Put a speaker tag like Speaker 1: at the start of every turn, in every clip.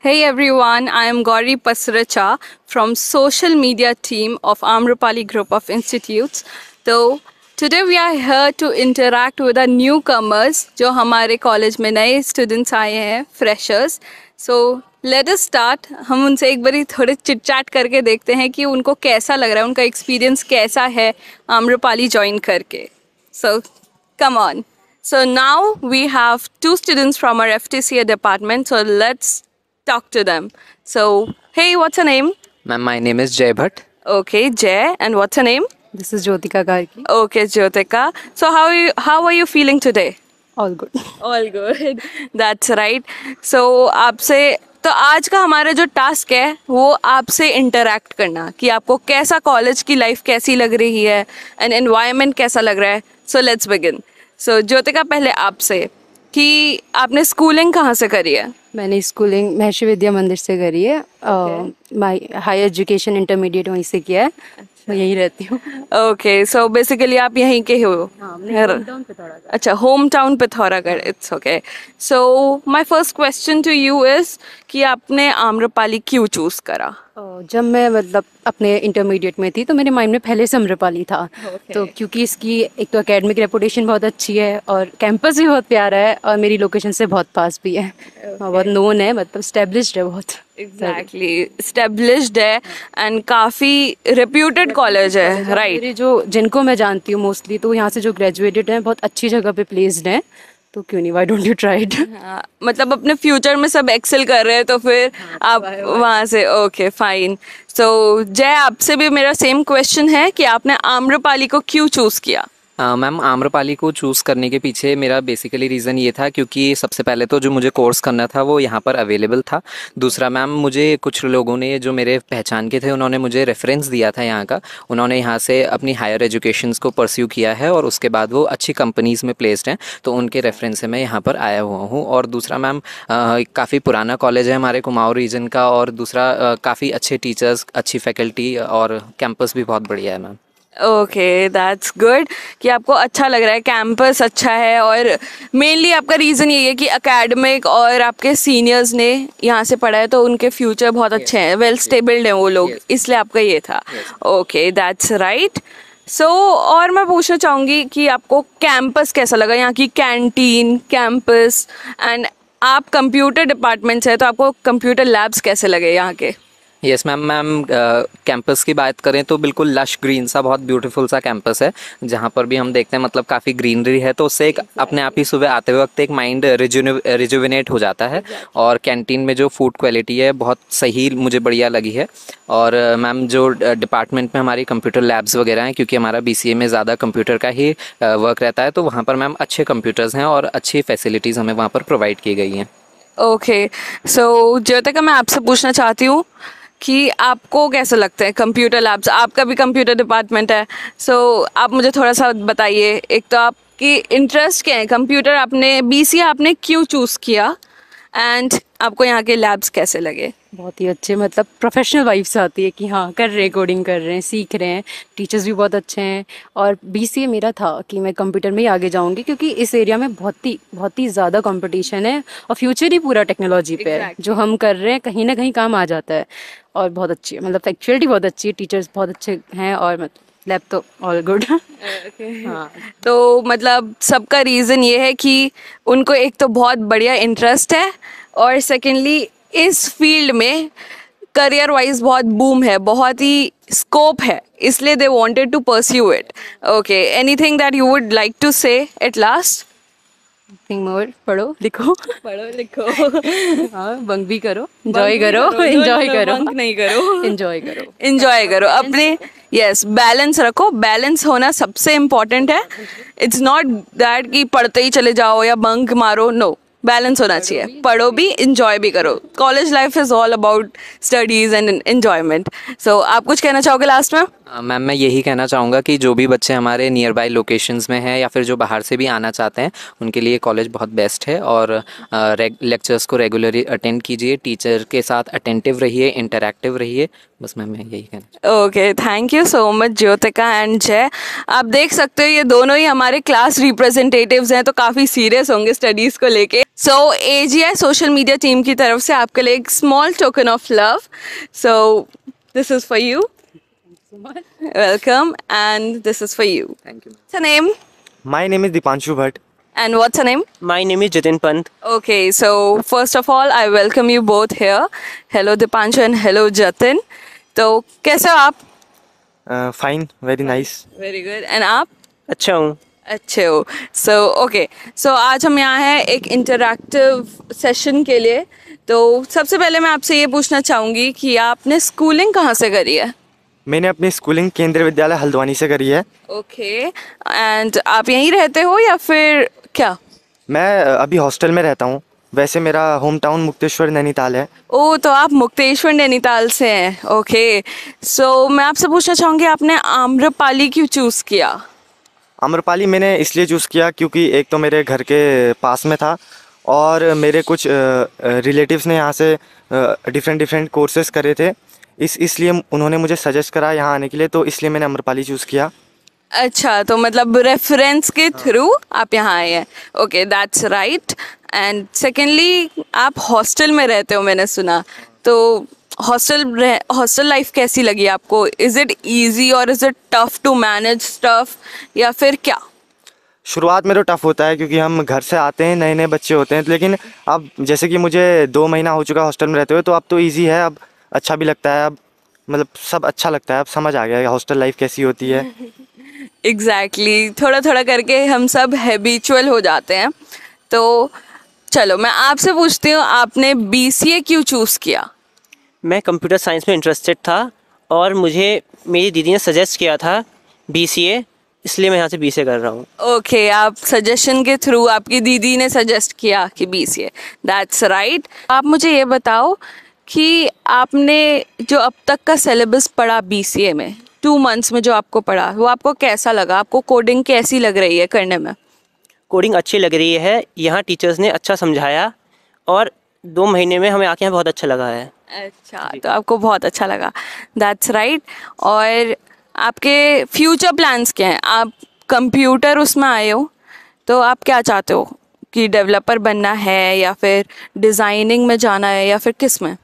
Speaker 1: Hey everyone, I am Gauri Pasracha from social media team of Amrapali Group of Institutes. तो today we are here to interact with the newcomers जो हमारे college में नए students आए हैं, freshers. So let us start. हम उनसे एक बारी थोड़े चिट चैट करके देखते हैं कि उनको कैसा लग रहा है, उनका एक्सपीरियंस कैसा है आम्रपाली ज्वाइन करके. So come on. So now we have two students from our FTCA department. So let's talk to them. So, hey, what's your name?
Speaker 2: Ma'am, my name is Jay Bhatt.
Speaker 1: Okay, Jay. And what's your name?
Speaker 3: This is Jyotika Gargi.
Speaker 1: Okay, Jyotika. So, how are you feeling today?
Speaker 3: All good.
Speaker 1: All good. That's right. So, आपसे तो आज का हमारा जो task है वो आपसे interact करना कि आपको कैसा कॉलेज की लाइफ कैसी लग रही है एंड एनवायरनमेंट कैसा लग रहा है. So let's begin. So Jyotika, पहले आपसे कि आपने स्कूलिंग कहाँ से करी है?
Speaker 3: मैंने स्कूलिंग महर्षि विद्या मंदिर से करी है. माय हायर एजुकेशन इंटरमीडिएट वहीं से किया है. मैं यहीं रहती हूँ.
Speaker 1: ओके, सो बेसिकली आप यहीं के हो? अच्छा, home town Pithoragarh. It's okay. So my first question to you is कि आपने आम्रपाली क्यों चूज करा?
Speaker 3: जब मैं मतलब अपने इंटरमीडिएट में थी तो मेरे माइंड में पहले से आम्रपाली था. तो क्योंकि इसकी एक तो एकेडमिक रेपुटेशन बहुत अच्छी है और कैंपस भी बहुत प्यारा है और मेरी लोकेशन से बहुत पास भी है. बहुत नोन है, मतलब स्टेब्लिश्ड है बहुत.
Speaker 1: एग्जैक्टली, स्टेब्लिश्ड है एंड काफ़ी रेप्यूटेड कॉलेज है, राइट?
Speaker 3: मेरे जो जिनको मैं जानती हूँ मोस्टली तो यहाँ से जो ग्रेजुएटेड हैं बहुत अच्छी जगह पे प्लेस्ड हैं. तो क्यों नहीं, why don't you try it?
Speaker 1: मतलब अपने फ्यूचर में सब एक्सेल कर रहे हैं तो फिर आप वहाँ से. Okay, fine. सो जय, आपसे भी मेरा सेम क्वेश्चन है कि आपने आम्रपाली को क्यों चूज़ किया?
Speaker 2: मैम, आम्रपाली को चूज़ करने के पीछे मेरा बेसिकली रीज़न ये था क्योंकि सबसे पहले तो जो मुझे कोर्स करना था वो यहाँ पर अवेलेबल था. दूसरा मैम, मुझे कुछ लोगों ने जो मेरे पहचान के थे उन्होंने मुझे रेफरेंस दिया था यहाँ का. उन्होंने यहाँ से अपनी हायर एजुकेशंस को परस्यू किया है और उसके बाद वो अच्छी कंपनीज़ में प्लेस्ड हैं, तो उनके रेफरेंस से मैं यहाँ पर आया हुआ हूँ. और दूसरा मैम, काफ़ी पुराना कॉलेज है हमारे कुमाऊँ रीजन का, और दूसरा काफ़ी अच्छे टीचर्स, अच्छी फैकल्टी और कैंपस भी बहुत बढ़िया है मैम.
Speaker 1: ओके, दैट्स गुड कि आपको अच्छा लग रहा है, कैंपस अच्छा है और मेनली आपका रीज़न यही है कि एकेडमिक और आपके सीनियर्स ने यहाँ से पढ़ा है तो उनके फ्यूचर बहुत अच्छे हैं, वेल स्टेबल्ड हैं वो लोग, इसलिए आपका ये था. Okay, that's right. सो और मैं पूछना चाहूँगी कि आपको कैंपस कैसा लगा, यहाँ की कैंटीन, कैंपस, एंड आप कंप्यूटर डिपार्टमेंट से है तो आपको कंप्यूटर लैब्स कैसे लगे यहाँ के?
Speaker 2: यस मैम, कैंपस की बात करें तो बिल्कुल लश ग्रीन सा, बहुत ब्यूटीफुल सा कैंपस है. जहाँ पर भी हम देखते हैं मतलब काफ़ी ग्रीनरी है, तो उससे एक अपने आप ही सुबह आते हुए वक्त एक माइंड रिजुविनेट हो जाता है. और कैंटीन में जो फूड क्वालिटी है बहुत सही, मुझे बढ़िया लगी है. और मैम, जो डिपार्टमेंट में हमारी कंप्यूटर लैब्स वगैरह हैं, क्योंकि हमारा BCA में ज़्यादा कंप्यूटर का ही वर्क रहता है, तो वहाँ पर मैम अच्छे कंप्यूटर्स हैं और अच्छी फैसिलिटीज़ हमें वहाँ पर प्रोवाइड की गई हैं.
Speaker 1: ओके, सो ज्योतिका, मैं आपसे पूछना चाहती हूँ कि आपको कैसा लगता है कंप्यूटर लैब्स? आपका भी कंप्यूटर डिपार्टमेंट है, सो आप मुझे थोड़ा सा बताइए. एक तो आपकी इंटरेस्ट क्या है, कंप्यूटर आपने BCA आपने क्यों चूज़ किया, एंड आपको यहाँ के लैब्स कैसे लगे?
Speaker 3: बहुत ही अच्छे, मतलब प्रोफेशनल वाइब्स आती है कि हाँ कर रहे, कोडिंग कर रहे हैं, सीख रहे हैं. टीचर्स भी बहुत अच्छे हैं. और BCA मेरा था कि मैं कंप्यूटर में ही आगे जाऊंगी क्योंकि इस एरिया में बहुत ही ज़्यादा कंपटीशन है और फ्यूचर ही पूरा टेक्नोलॉजी पे है. जो हम कर रहे हैं कहीं ना कहीं काम आ जाता है. और बहुत अच्छी है, मतलब फैकल्टी बहुत अच्छी है, टीचर्स बहुत अच्छे हैं और मतलब लैब तो ऑल गुड.
Speaker 1: हाँ, तो मतलब सबका रीज़न ये है कि उनको एक तो बहुत बढ़िया इंटरेस्ट है और सेकेंडली इस फील्ड में करियर वाइज बहुत बूम है, बहुत ही स्कोप है, इसलिए they wanted to pursue it. Okay, anything that you would like to say at last?
Speaker 3: Think more. पढ़ो लिखो. हाँ, बंक भी करो, एंजॉय करो.
Speaker 1: बंक नहीं करो,
Speaker 3: एंजॉय करो
Speaker 1: अपने. यस, बैलेंस रखो, बैलेंस होना सबसे इम्पोर्टेंट है. इट्स नॉट दैट कि पढ़ते ही चले जाओ या बंक मारो, नो, बैलेंस होना चाहिए. पढ़ो भी, इंजॉय भी करो. College life is all about studies and enjoyment. So आप कुछ कहना चाहोगे लास्ट में?
Speaker 2: मैम, मैं यही कहना चाहूँगा कि जो भी बच्चे हमारे नियर बाई लोकेशंस में हैं या फिर जो बाहर से भी आना चाहते हैं, उनके लिए कॉलेज बहुत बेस्ट है. और लेक्चर्स को रेगुलरली अटेंड कीजिए, टीचर के साथ अटेंटिव रहिए, इंटरैक्टिव रहिए, बस मैं यही कहना
Speaker 1: okay, thank you so much Jyotika and Jay. आप देख सकते हो ये दोनों ही हमारे क्लास रिप्रेजेंटेटिव्स हैं, तो काफ़ी सीरियस होंगे स्टडीज़ को लेके। सो AGI सोशल मीडिया टीम की तरफ से आपके लिए एक small token of love, so this is for you. Welcome, and this is for you.
Speaker 2: Thank you.
Speaker 1: What's your name?
Speaker 4: My name is Dipanshu Bhatt.
Speaker 1: And what's your name?
Speaker 5: My name is Jitin Pant.
Speaker 1: Okay, so first of all, I welcome you both here. Hello Dipanshu and hello Jatin. तो कैसे हो आप?
Speaker 4: Fine, very nice.
Speaker 1: Very good. And आप?
Speaker 5: अच्छा हूँ।
Speaker 1: अच्छे हो। So okay, so आज हम यहाँ हैं एक इंटरैक्टिव सेशन के लिए। तो सबसे पहले मैं आपसे ये पूछना चाहूँगी कि आपने स्कूलिंग कहाँ से करी है?
Speaker 4: मैंने अपनी स्कूलिंग केंद्रीय विद्यालय हल्द्वानी से करी है।
Speaker 1: ओके, एंड आप यहीं रहते हो या फिर क्या?
Speaker 4: मैं अभी हॉस्टल में रहता हूँ। वैसे मेरा होम टाउन मुक्तेश्वर नैनीताल है।
Speaker 1: ओ, तो आप मुक्तेश्वर नैनीताल से हैं। ओके, सो मैं आपसे पूछना चाहूँगी आपने आम्रपाली क्यों चूज़ किया?
Speaker 4: आम्रपाली मैंने इसलिए चूज़ किया क्योंकि एक तो मेरे घर के पास में था और मेरे कुछ रिलेटिव्स ने यहाँ से डिफरेंट कोर्सेज करे थे। इसलिए उन्होंने मुझे सजेस्ट करा यहाँ आने के लिए, तो इसलिए मैंने आम्रपाली चूज़ किया।
Speaker 1: अच्छा, तो मतलब रेफरेंस के थ्रू आप यहाँ आए हैं। Okay, that's right. And secondly, आप हॉस्टल में रहते हो मैंने सुना, तो हॉस्टल लाइफ कैसी लगी आपको? इज़ इट ईजी और is it tough to manage stuff या फिर क्या?
Speaker 4: शुरुआत में तो टफ़ होता है क्योंकि हम घर से आते हैं, नए नए बच्चे होते हैं, लेकिन अब जैसे कि मुझे 2 महीना हो चुका हॉस्टल में रहते हुए, तो अब तो ईजी है, अब अच्छा भी लगता है, अब मतलब सब अच्छा लगता है, अब समझ आ गया है हॉस्टल लाइफ कैसी होती है।
Speaker 1: एग्जैक्टली, थोड़ा थोड़ा करके हम सब हैबिचुअल हो जाते हैं। तो चलो मैं आपसे पूछती हूँ, आपने BCA क्यों चूज़ किया?
Speaker 5: मैं कंप्यूटर साइंस में इंटरेस्टेड था और मुझे मेरी दीदी ने सजेस्ट किया था BCA, इसलिए मैं यहाँ से BCA कर रहा हूँ।
Speaker 1: ओके, आप सजेशन के थ्रू, आपकी दीदी ने सजेस्ट किया कि BCA, दैट्स राइट। आप मुझे ये बताओ कि आपने जो अब तक का सिलेबस पढ़ा BCA में 2 मंथ्स में जो आपको पढ़ा, वो आपको कैसा लगा? आपको कोडिंग कैसी लग रही है करने में?
Speaker 5: कोडिंग अच्छी लग रही है, यहाँ टीचर्स ने अच्छा समझाया और 2 महीने में हमें आके यहाँ बहुत अच्छा लगा है।
Speaker 1: अच्छा, तो आपको बहुत अच्छा लगा, दैट्स राइट। और आपके फ्यूचर प्लान्स क्या हैं? आप कंप्यूटर उसमें आए हो, तो आप क्या चाहते हो कि डेवलपर बनना है या फिर डिज़ाइनिंग में जाना है या फिर किस में?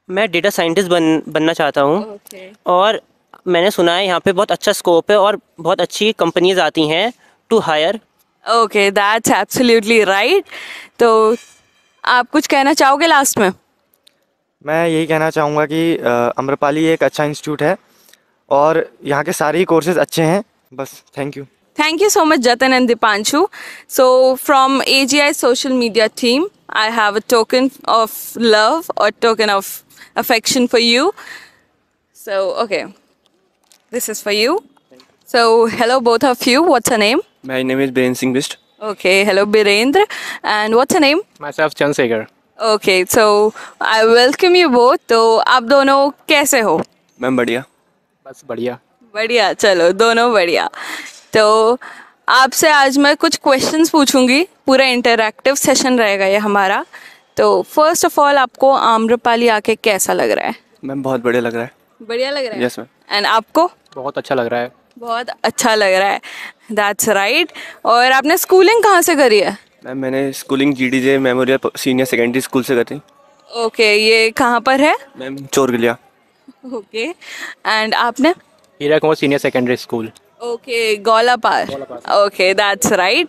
Speaker 5: मैं डेटा साइंटिस्ट बनना चाहता हूँ। और मैंने सुना है यहाँ पे बहुत अच्छा स्कोप है और बहुत अच्छी कंपनीज आती हैं to hire.
Speaker 1: Okay, that's absolutely right. तो आप कुछ कहना चाहोगे लास्ट में?
Speaker 4: मैं यही कहना चाहूँगा कि आम्रपाली एक अच्छा इंस्टीट्यूट है और यहाँ के सारे ही कोर्सेज अच्छे हैं। बस, thank you.
Speaker 1: Thank you so much, Jatin and Dipanshu. So, from AGI social media team, I have a token of love or token of affection for you. So, okay, this is for you. So, hello both of you. What's your name?
Speaker 6: My name is Biren Singh Bist.
Speaker 1: Okay, hello Birendra. And what's your name?
Speaker 6: Myself Chandrasekhar.
Speaker 1: Okay, so I welcome you both. तो आप दोनों कैसे हो?
Speaker 6: मैं बढ़िया। बस बढ़िया।
Speaker 1: बढ़िया, चलो दोनों बढ़िया। तो आपसे आज मैं कुछ क्वेश्चंस पूछूंगी, पूरा इंटरैक्टिव सेशन रहेगा ये हमारा। तो फर्स्ट ऑफ ऑल, आपको आम्रपाली आके कैसा लग रहा है?
Speaker 6: मैम बहुत बढ़िया लग रहा है।
Speaker 1: बढ़िया लग रहा है?
Speaker 6: Yes ma'am.
Speaker 1: एंड आपको?
Speaker 6: बहुत अच्छा लग रहा है।
Speaker 1: बहुत अच्छा लग रहा है, दैट्स राइट। और आपने स्कूलिंग कहाँ से करी है?
Speaker 6: मैम मैंने schooling GDJ memorial senior secondary school से करी।
Speaker 1: ओके, ये कहाँ पर है?
Speaker 6: मैम चोरगलिया।
Speaker 1: ओके, एंड आपने?
Speaker 6: Heera Kunwar senior secondary school.
Speaker 1: Okay, Gaulapar. Okay, that's right.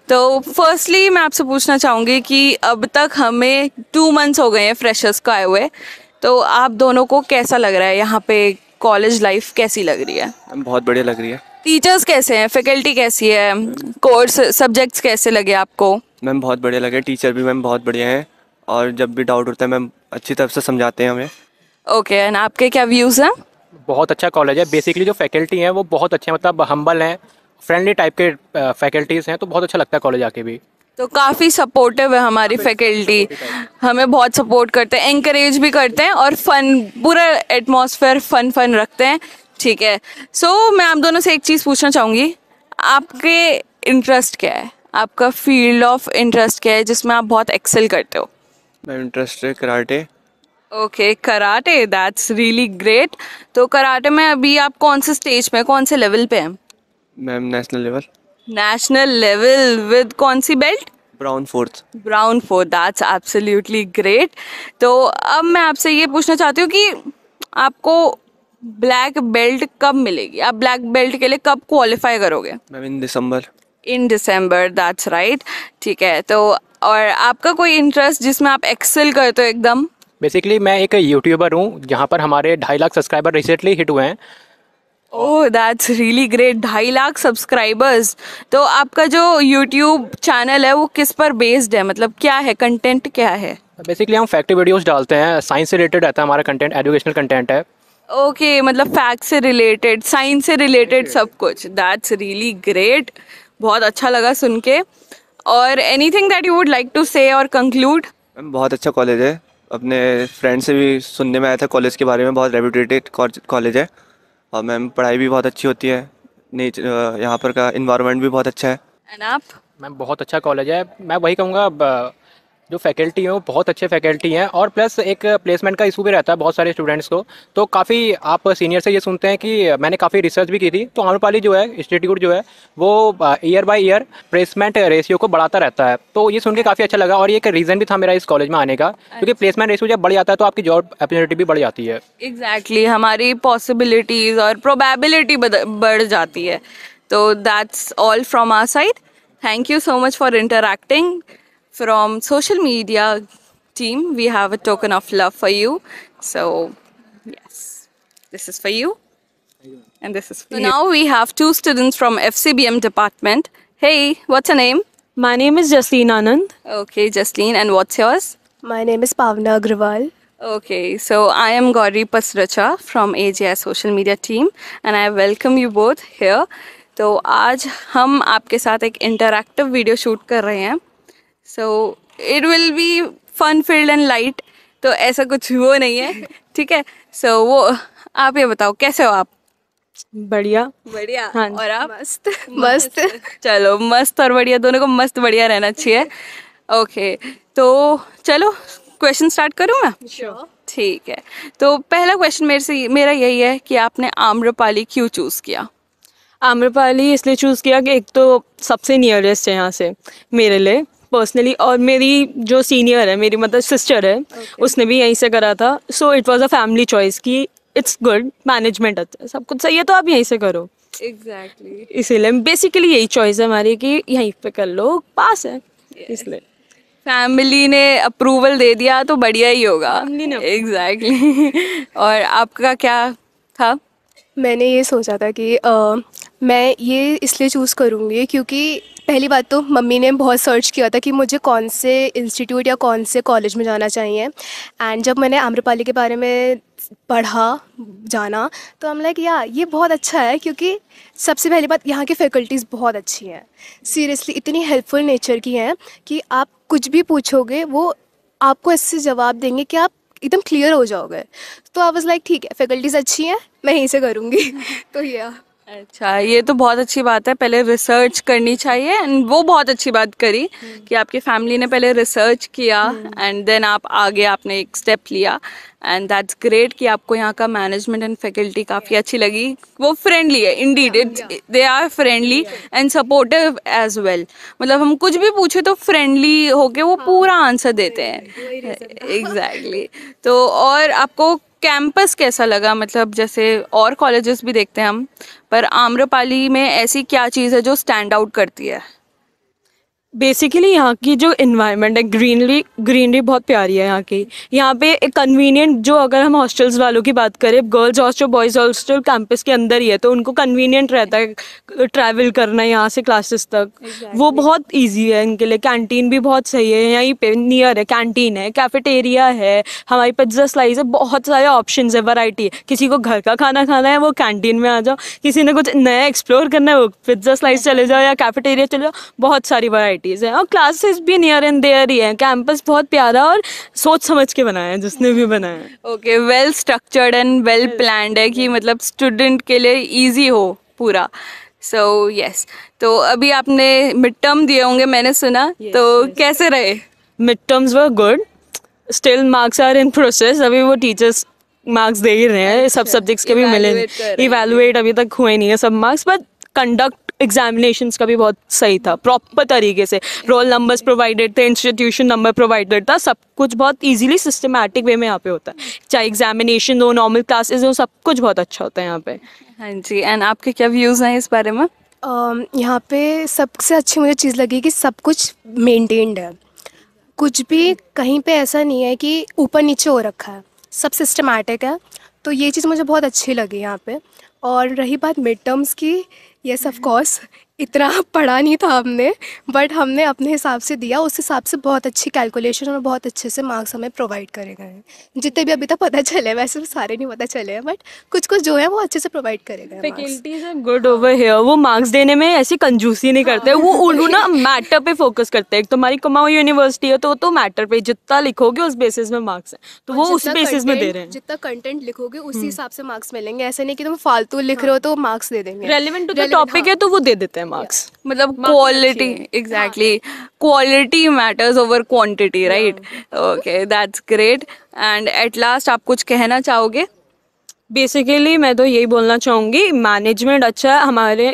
Speaker 1: तो फर्स्टली मैं आपसे पूछना चाहूँगी कि अब तक हमें 2 मंथ्स हो गए हैं फ्रेशर्स को आए हुए, तो आप दोनों को कैसा लग रहा है यहाँ पे? कॉलेज लाइफ कैसी लग रही है?
Speaker 6: मैम बहुत बढ़िया लग रही है।
Speaker 1: टीचर्स कैसे हैं? फैकल्टी कैसी है? कोर्स सब्जेक्ट्स कैसे लगे आपको?
Speaker 6: मैम बहुत बढ़िया लगे, टीचर भी मैम बहुत बढ़िया हैं और जब भी डाउट होता है मैम अच्छी तरह से समझाते हैं हमें।
Speaker 1: ओके, एंड आपके क्या व्यूज़ हैं?
Speaker 7: बहुत अच्छा कॉलेज है। बेसिकली जो फैकल्टी हैं वो बहुत अच्छे हैं, मतलब हम्बल हैं, फ्रेंडली टाइप के फैकल्टीज़ हैं, तो बहुत अच्छा लगता है कॉलेज आके भी।
Speaker 1: तो काफ़ी सपोर्टिव है हमारी फैकल्टी, हमें बहुत सपोर्ट करते हैं, एंकरेज भी करते हैं और फन, पूरा एटमॉस्फेयर फन रखते हैं। ठीक है, सो मैं आप दोनों से एक चीज़ पूछना चाहूँगी, आपके इंटरेस्ट क्या है? आपका फील्ड ऑफ इंटरेस्ट क्या है जिसमें आप बहुत एक्सेल करते हो?
Speaker 6: मैम इंटरेस्ट है karate.
Speaker 1: Okay, karate, that's really great. तो कराटे में अभी आप कौन से स्टेज पे, कौन से लेवल पे हैं?
Speaker 6: Ma'am national level,
Speaker 1: national level with कौन सी belt?
Speaker 6: Brown fourth.
Speaker 1: Brown four, that's absolutely great. तो अब मैं आपसे ये पूछना चाहती हूँ कि आपको ब्लैक बेल्ट कब मिलेगी? आप ब्लैक बेल्ट के लिए कब क्वालिफाई करोगे?
Speaker 6: Ma'am in December.
Speaker 1: In December, that's right. ठीक है, तो और आपका कोई इंटरेस्ट जिसमें आप एक्सेल करते हो एकदम?
Speaker 7: बेसिकली मैं एक यूट्यूबर हूँ जहाँ पर हमारे 2.5 लाख सब्सक्राइबर रिसेंटली हिट हुए हैं।
Speaker 1: Oh, that's really great, 2.5 lakh subscribers. तो आपका जो यूट्यूब चैनल है वो किस पर बेस्ड है, मतलब क्या है, कंटेंट क्या है?
Speaker 7: बेसिकली हम फैक्ट वीडियोस डालते हैं, साइंस से रिलेटेड रहता है हमारा कंटेंट, एजुकेशनल कंटेंट है।
Speaker 1: ओके, मतलब फैक्ट से रिलेटेड, साइंस से रिलेटेड सब कुछ। दैट्स रियली ग्रेट, बहुत अच्छा लगा सुन के। और anything that you would like to say और कंक्लूड?
Speaker 6: मैम बहुत अच्छा कॉलेज है, अपने फ्रेंड से भी सुनने में आया था कॉलेज के बारे में, बहुत रेप्यूटेड कॉलेज है। और मैम पढ़ाई भी बहुत अच्छी होती है, नेचर यहाँ पर का इन्वायरमेंट भी बहुत अच्छा है।
Speaker 1: एंड आप?
Speaker 7: मैम बहुत अच्छा कॉलेज है, मैं वही कहूँगा जो फैकल्टी है वो बहुत अच्छे फैकल्टी हैं, और प्लस एक प्लेसमेंट का इशू भी रहता है बहुत सारे स्टूडेंट्स को। तो काफ़ी आप सीनियर से ये सुनते हैं कि मैंने काफ़ी रिसर्च भी की थी, तो आम्रपाली जो है इंस्टीट्यूट जो है वो year by year placement ratio को बढ़ाता रहता है। तो ये सुन के काफ़ी अच्छा लगा, और ये एक रीज़न भी था मेरा इस कॉलेज में आने का, क्योंकि प्लेसमेंट रेशियो जब बढ़ जाता है तो आपकी जॉब अपॉर्चुनिटी भी बढ़ जाती है।
Speaker 1: एग्जैक्टली, हमारी पॉसिबिलिटीज और प्रोबेबिलिटी बढ़ जाती है। तो that's all from our side. Thank you so much for interacting. From social media team, we have a token of love for you. So, yes, this is for you, and this is for you. So now we have two students from FCBM department. Hey, what's your name?
Speaker 8: My name is Jasleen Anand.
Speaker 1: Okay, Jasleen, and what's yours?
Speaker 8: My name is Pavna Agrawal.
Speaker 1: Okay, so I am Gauri Pasracha from AGI social media team, and I welcome you both here. तो आज हम आपके साथ एक interactive video shoot कर रहे हैं। So it will be fun filled and light, तो ऐसा कुछ वो नहीं है, ठीक है? सो वो आप ये बताओ, कैसे हो आप?
Speaker 8: बढ़िया।
Speaker 1: बढ़िया।
Speaker 8: हाँ,
Speaker 1: और आप?
Speaker 8: मस्त मस्त।
Speaker 1: चलो, मस्त और बढ़िया दोनों को मस्त बढ़िया रहना चाहिए। ओके, तो चलो क्वेश्चन स्टार्ट करूँ मैं?
Speaker 8: Sure.
Speaker 1: ठीक है, तो पहला क्वेश्चन मेरा यही है कि आपने आम्रपाली क्यों चूज़ किया?
Speaker 8: आम्रपाली इसलिए चूज़ किया कि एक तो सबसे नियरेस्ट है यहाँ से मेरे लिए पर्सनली, और मेरी जो सीनियर है, मेरी मतलब सिस्टर है, उसने भी यहीं से करा था। So it was a family choice कि इट्स गुड, मैनेजमेंट अच्छा, सब कुछ सही है, तो आप यहीं से करो।
Speaker 1: एग्जैक्टली,
Speaker 8: इसीलिए बेसिकली यही चॉइस है हमारी कि यहीं पे कर लो, पास है इसलिए।
Speaker 1: फैमिली ने अप्रूवल दे दिया तो बढ़िया ही होगा। एग्जैक्टली। और आपका क्या था?
Speaker 9: मैंने ये सोचा था कि मैं ये इसलिए चूज़ करूँगी क्योंकि पहली बात तो मम्मी ने बहुत सर्च किया था कि मुझे कौन से इंस्टीट्यूट या कौन से कॉलेज में जाना चाहिए। एंड जब मैंने आम्रपाली के बारे में पढ़ा, जाना, तो हम लाइक या ये बहुत अच्छा है, क्योंकि सबसे पहली बात यहाँ की फैकल्टीज़ बहुत अच्छी हैं। सीरियसली इतनी हेल्पफुल नेचर की हैं कि आप कुछ भी पूछोगे वो आपको ऐसे जवाब देंगे कि आप एकदम क्लियर हो जाओगे। तो आई वाज लाइक ठीक है, फैकल्टीज़ अच्छी हैं, मैं यहीं से करूँगी। तो ये
Speaker 1: अच्छा, ये तो बहुत अच्छी बात है, पहले रिसर्च करनी चाहिए। एंड वो बहुत अच्छी बात करी कि आपकी फैमिली ने पहले रिसर्च किया एंड देन आप आगे आपने एक स्टेप लिया। एंड दैट्स ग्रेट कि आपको यहाँ का मैनेजमेंट एंड फैकल्टी काफ़ी अच्छी लगी। वो फ्रेंडली है, indeed they are friendly and supportive as well. मतलब हम कुछ भी पूछे तो फ्रेंडली होके वो पूरा आंसर देते हैं। एग्जैक्टली। तो और आपको कैंपस कैसा लगा? मतलब जैसे और कॉलेजेस भी देखते हैं हम, पर आम्रपाली में ऐसी क्या चीज़ है जो स्टैंड आउट करती है?
Speaker 8: बेसिकली यहाँ की जो इन्वायरमेंट है, ग्रीनरी बहुत प्यारी है यहाँ की। यहाँ पे एक कन्वीनियंट, जो अगर हम हॉस्टल्स वालों की बात करें, girls hostel boys hostel campus के अंदर ही है, तो उनको कन्वीनियंट रहता है ट्रैवल करना यहाँ से क्लासेस तक। वो बहुत इजी है इनके लिए। कैंटीन भी बहुत सही है, यहीं पे नियर है, कैंटीन है, कैफेटेरिया है, हमारी पिज्ज़ा स्लाइस है, बहुत सारे ऑप्शन है, वैरायटी है। किसी को घर का खाना खाना है वो कैंटीन में आ जाओ, किसी ने कुछ नया एक्सप्लोर करना है वो पिज्ज़ा स्लाइस चले जाओ या कैफेटेरिया चले जाओ, बहुत सारी वैरायटी है। और क्लासेस भी नियर एंड देयर ही है। कैंपस बहुत प्यारा और सोच समझ के बनाया है जिसने भी बनाया है।
Speaker 1: Okay, well structured and well planned है कि मतलब स्टूडेंट के लिए इजी हो पूरा। सो यस, तो अभी आपने मिड टर्म दिए होंगे मैंने सुना, तो कैसे रहे?
Speaker 8: Mid terms were good, still marks are in process, अभी वो टीचर्स मार्क्स दे ही रहे हैं, सब सब्जेक्ट्स के भी मिले, इवैल्यूएट अभी तक हुए नहीं है सब मार्क्स, बट कंडक्ट एग्जामिनेशंस का भी बहुत सही था, प्रॉपर तरीके से रोल नंबर्स प्रोवाइडेड थे, इंस्टीट्यूशन नंबर प्रोवाइडेड था, सब कुछ बहुत इजीली सिस्टमैटिक वे में यहाँ पे होता है, चाहे एग्जामिनेशन हो, नॉर्मल क्लासेस हो, सब कुछ बहुत अच्छा होता है यहाँ पे।
Speaker 1: हाँ जी, एंड आपके क्या व्यूज़ हैं इस बारे में?
Speaker 9: यहाँ पे सबसे अच्छी मुझे चीज़ लगी कि सब कुछ मेंटेन्ड है, कुछ भी कहीं पे ऐसा नहीं है कि ऊपर नीचे हो रखा है, सब सिस्टमैटिक है, तो ये चीज़ मुझे बहुत अच्छी लगी यहाँ पे। और रही बात मिड टर्म्स की, यस ऑफ कोर्स इतना पढ़ा नहीं था हमने, बट हमने अपने हिसाब से दिया, उस हिसाब से बहुत अच्छी कैलकुलेशन और बहुत अच्छे से मार्क्स हमें प्रोवाइड करे गए हैं, जितने भी अभी तक पता चले, वैसे तो सारे नहीं पता चले हैं, बट कुछ कुछ जो है वो अच्छे से प्रोवाइड करे गए।
Speaker 8: Faculties are good over here, वो मार्क्स देने में ऐसी कंजूसी नहीं करते, वो उल्लू ना मैटर पे फोकस करते हैं। तुम्हारी कुमाऊं यूनिवर्सिटी है तो मैटर पे जितना लिखोगे उस बेसिस में मार्क्स है, तो वो उस बेसिस में दे रहे हैं।
Speaker 9: जितना कंटेंट लिखोगे उसी हिसाब से मार्क्स मिलेंगे, ऐसे नहीं कि तुम फालतू लिख रहे हो तो मार्क्स दे देंगे,
Speaker 8: रेलेवेंट टू द टॉपिक है तो वो दे देते हैं मार्क्स।
Speaker 1: मतलब quality, exactly, quality matters over quantity, right? Okay, that's great. And at last आप कुछ कहना चाहोगे?
Speaker 8: बेसिकली मैं तो यही बोलना चाहूँगी, मैनेजमेंट अच्छा है, हमारे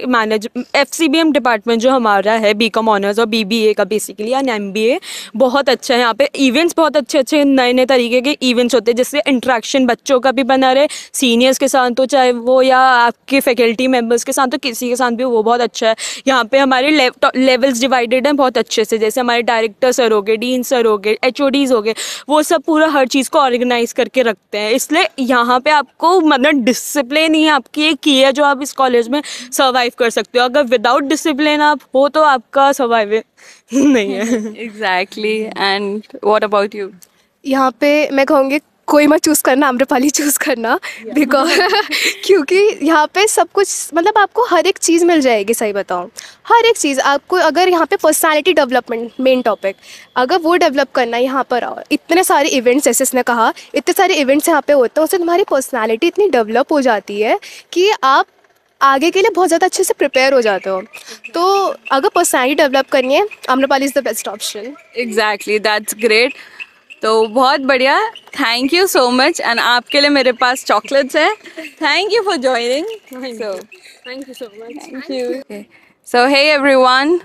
Speaker 8: FCBM डिपार्टमेंट जो हमारा है बीकॉम ऑनर्स और BBA का बेसिकली या MBA बहुत अच्छा है। यहाँ पे इवेंट्स बहुत अच्छे अच्छे नए नए तरीके के इवेंट्स होते हैं, जिससे इंटरेक्शन बच्चों का भी बना रहे, सीनियर्स के साथ तो चाहे वो या आपके फैकल्टी मेम्बर्स के साथ तो किसी के साथ भी, वो बहुत अच्छा है। यहाँ पे हमारे लेवल्स डिवाइडेड हैं बहुत अच्छे से, जैसे हमारे डायरेक्टर सर हो गए, डीन सर हो गए, HODs हो गए, वो सब पूरा हर चीज़ को ऑर्गेनाइज करके रखते हैं, इसलिए यहाँ पे आपको मतलब डिसिप्लिन ही आपकी एक की है जो आप इस कॉलेज में सर्वाइव कर सकते हो। अगर विदाउट डिसिप्लिन आप हो तो आपका सर्वाइव नहीं है।
Speaker 1: Exactly, and what about you?
Speaker 9: यहाँ पे मैं कहूँगी कोई मत चूज़ करना, आम्रपाली चूज़ करना, बिकॉज क्योंकि यहाँ पे सब कुछ मतलब आपको हर एक चीज़ मिल जाएगी, सही बताऊँ हर एक चीज़ आपको। अगर यहाँ पे पर्सनालिटी डेवलपमेंट मेन टॉपिक, अगर वो डेवलप करना है यहाँ पर, इतने सारे इवेंट्स जैसे इसने कहा, इतने सारे इवेंट्स यहाँ पे होते हैं, उससे तुम्हारी पर्सनालिटी इतनी डेवलप हो जाती है कि आप आगे के लिए बहुत ज़्यादा अच्छे से प्रिपेयर हो जाते हो। तो अगर पर्सनालिटी डेवलप करनी है, Amrapali is the best option.
Speaker 1: Exactly, that's great. तो बहुत बढ़िया, thank you so much. And आपके लिए मेरे पास चॉकलेट्स हैं। Thank you for joining.
Speaker 8: Thank you so much.
Speaker 1: Thank you. So hey everyone,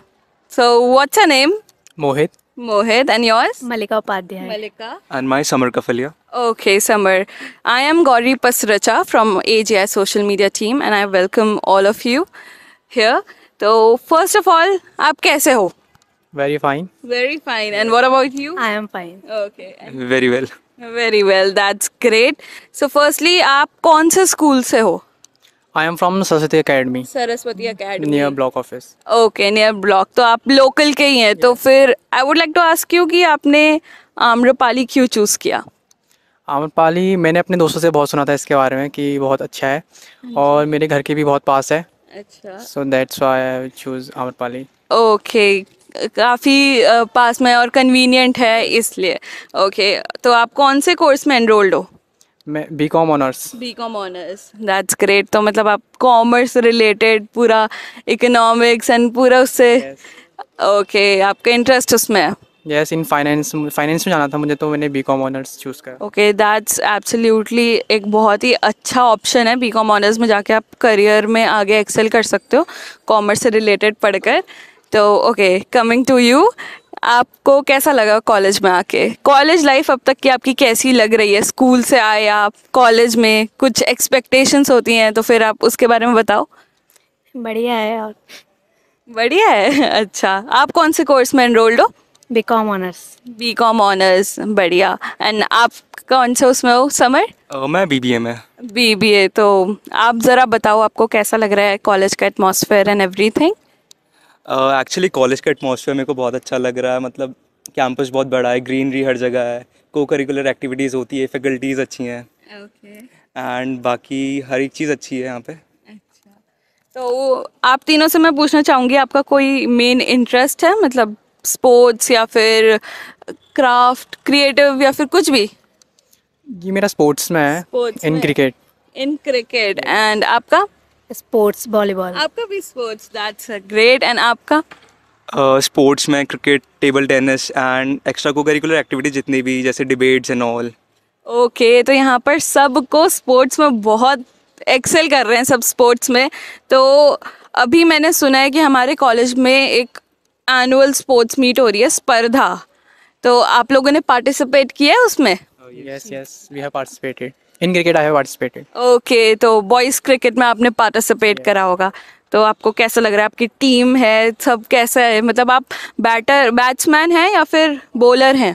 Speaker 1: so what's your name?
Speaker 10: Mohit.
Speaker 1: Mohit, and yours?
Speaker 3: Malika Upadhyay.
Speaker 1: Malika.
Speaker 10: And my Samar Kafalia.
Speaker 1: Okay, Samar. I am Gauri Pasracha from AGI social media team and I welcome all of you here. So first of all, आप कैसे हो?
Speaker 10: Very fine.
Speaker 1: Very fine. And what about you?
Speaker 3: I am fine.
Speaker 1: Okay.
Speaker 10: Very well.
Speaker 1: Very well. That's great. So firstly, आप कौन से school से हो?
Speaker 10: I am from Saraswati Academy.
Speaker 1: Saraswati academy.
Speaker 10: Near block office.
Speaker 1: Okay, near block. तो आप local के ही हैं, तो फिर I would like to ask you कि आपने आम्रपाली क्यों चूज़ किया?
Speaker 10: आम्रपाली मैंने अपने दोस्तों से बहुत सुना था इसके बारे में कि बहुत अच्छा है और मेरे घर के भी बहुत पास है।
Speaker 1: अच्छा।
Speaker 10: So that's why I choose Amrapali.
Speaker 1: Okay, काफ़ी पास में और कन्वीनियंट है इसलिए। ओके, तो आप कौन से कोर्स में एनरोल्ड हो?
Speaker 10: मैं BCom honours.
Speaker 1: BCom honours, that's great. तो मतलब आप कॉमर्स रिलेटेड पूरा इकोनॉमिक्स एंड पूरा उससे ओके, आपका इंटरेस्ट उसमें है?
Speaker 10: यस, इन फाइनेंस में जाना था मुझे, तो मैंने BCom ऑनर्स चूज़ करा।
Speaker 1: ओके, दैट्स एब्सोल्युटली एक बहुत ही अच्छा ऑप्शन है। BCom ऑनर्स में जाके आप करियर में आगे एक्सेल कर सकते हो कॉमर्स से रिलेटेड पढ़कर। तो ओके, कमिंग टू यू, आपको कैसा लगा कॉलेज में आके? कॉलेज लाइफ अब तक की आपकी कैसी लग रही है? स्कूल से आए आप कॉलेज में, कुछ एक्सपेक्टेशंस होती हैं तो फिर आप उसके बारे में बताओ।
Speaker 3: बढ़िया है। और
Speaker 1: बढ़िया है। अच्छा, आप कौन से कोर्स में एनरोल्ड हो?
Speaker 3: BCom honours.
Speaker 1: BCom ऑनर्स, बढ़िया। एंड आप कौन से उसमें हो, समर?
Speaker 10: मैं BBA में।
Speaker 1: BBA। तो आप ज़रा बताओ आपको कैसा लग रहा है कॉलेज का atmosphere and everything?
Speaker 11: Actually college का एटमॉस्फेयर मेरे को बहुत अच्छा लग रहा है। मतलब कैंपस बहुत बड़ा है, ग्रीनरी हर जगह है, को करिकुलर एक्टिविटीज़ होती है, फैकल्टीज़ अच्छी हैं एंड बाकी हर एक चीज़ अच्छी है यहाँ पे।
Speaker 1: अच्छा, तो आप तीनों से मैं पूछना चाहूँगी, आपका कोई मेन इंटरेस्ट है, मतलब स्पोर्ट्स या फिर क्राफ्ट, क्रिएटिव या फिर कुछ भी?
Speaker 10: ये मेरा स्पोर्ट्स में है, in cricket.
Speaker 1: In cricket. And आपका?
Speaker 3: Sports, volleyball.
Speaker 1: आपका भी स्पोर्ट्स, दैट्स ग्रेट। एंड आपका?
Speaker 11: स्पोर्ट्स में cricket, table tennis and extra co curricular activities जितनी भी, जैसे डिबेट्स एंड ऑल।
Speaker 1: ओके, तो यहाँ पर सबको स्पोर्ट्स में बहुत एक्सेल कर रहे हैं सब स्पोर्ट्स में। तो अभी मैंने सुना है कि हमारे कॉलेज में एक एनुअल स्पोर्ट्स मीट हो रही है, स्पर्धा। तो आप लोगों ने पार्टिसिपेट किया है उसमें?
Speaker 10: yes, we have participated in cricket. I have participated.
Speaker 1: Okay, तो बॉयज़ क्रिकेट में आपने पार्टिसिपेट करा होगा। तो आपको कैसा लग रहा है? आपकी टीम है, सब कैसा है? मतलब आप बैट्समैन हैं या फिर बॉलर हैं?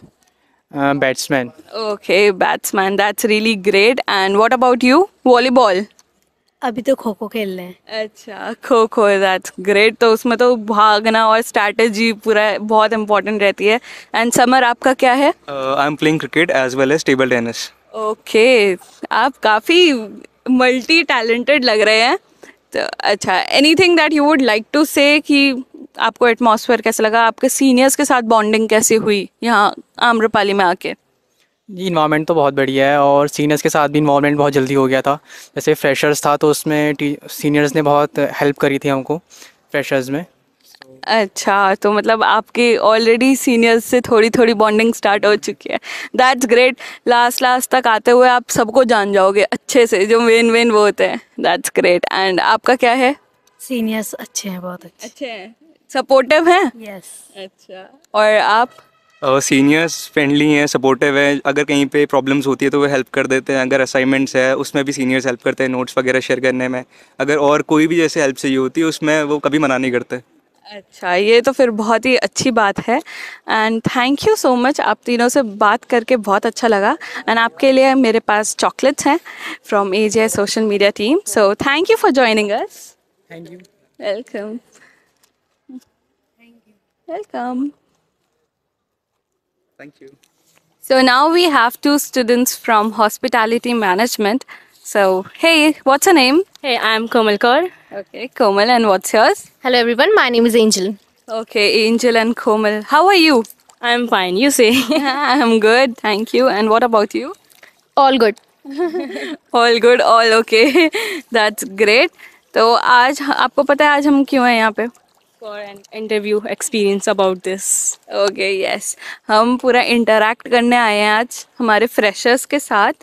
Speaker 10: Batsman.
Speaker 1: Okay, batsman, that's really great. And what about you? Volleyball?
Speaker 12: अभी तो खो खो खेल रहे हैं।
Speaker 1: अच्छा, खो खो, दैट्स ग्रेट। तो उसमें तो भागना और स्ट्रैटेजी पूरा बहुत इंपॉर्टेंट रहती है। एंड समर, आपका क्या है?
Speaker 11: I am playing cricket as well as table tennis.
Speaker 1: Okay, आप काफ़ी मल्टी टैलेंटेड लग रहे हैं। तो अच्छा, anything that you would like to say कि आपको एटमॉस्फेयर कैसा लगा? आपके सीनियर्स के साथ बॉन्डिंग कैसी हुई यहाँ आम्रपाली में आके?
Speaker 10: जी, इन्वायरमेंट तो बहुत बढ़िया है और सीनियर्स के साथ भी इन्वॉल्वमेंट बहुत जल्दी हो गया था। जैसे फ्रेशर्स था तो उसमें सीनियर्स ने बहुत हेल्प करी थी हमको फ्रेशर्स में।
Speaker 1: अच्छा, तो मतलब आपके ऑलरेडी सीनियर्स से थोड़ी थोड़ी बॉन्डिंग स्टार्ट हो चुकी है। That's great. लास्ट तक आते हुए आप सबको जान जाओगे अच्छे से, जो मेन वो होते हैं। That's great. एंड आपका क्या है?
Speaker 12: सीनियर्स अच्छे हैं, बहुत
Speaker 1: अच्छे हैं, सपोर्टिव हैं?
Speaker 12: यस।
Speaker 1: अच्छा, और आप?
Speaker 11: सीनियर्स फ्रेंडली हैं, सपोर्टिव है। अगर कहीं पे प्रॉब्लम्स होती है तो वो हेल्प कर देते हैं। अगर असाइनमेंट्स है उसमें भी सीनियर्स हेल्प करते हैं, नोट्स वगैरह शेयर करने में। अगर और कोई भी जैसे हेल्प चाहिए होती है उसमें वो कभी मना नहीं करते।
Speaker 1: अच्छा, ये तो फिर बहुत ही अच्छी बात है। And thank you so much, आप तीनों से बात करके बहुत अच्छा लगा। एंड आपके लिए मेरे पास चॉकलेट्स हैं from AJ social media team. So thank you for joining us.
Speaker 10: Thank you.
Speaker 1: Welcome. Welcome.
Speaker 11: Thank you.
Speaker 1: So now we have two students from hospitality management. So hey, what's your name?
Speaker 13: Hey, I'm Komal Kaur.
Speaker 1: Okay, Komal, and what's yours?
Speaker 12: Hello everyone, my name is Angel.
Speaker 1: Okay, Angel and Komal. How are you?
Speaker 13: I'm fine. You say?
Speaker 1: I'm good, thank you. And what about you?
Speaker 12: All good.
Speaker 1: All good, all okay. That's great. तो आज आपको पता है आज हम क्यों हैं यहाँ पे?
Speaker 13: For an interview experience about this.
Speaker 1: Okay, yes. हम पूरा इंटरैक्ट करने आए हैं आज हमारे फ्रेशर्स के साथ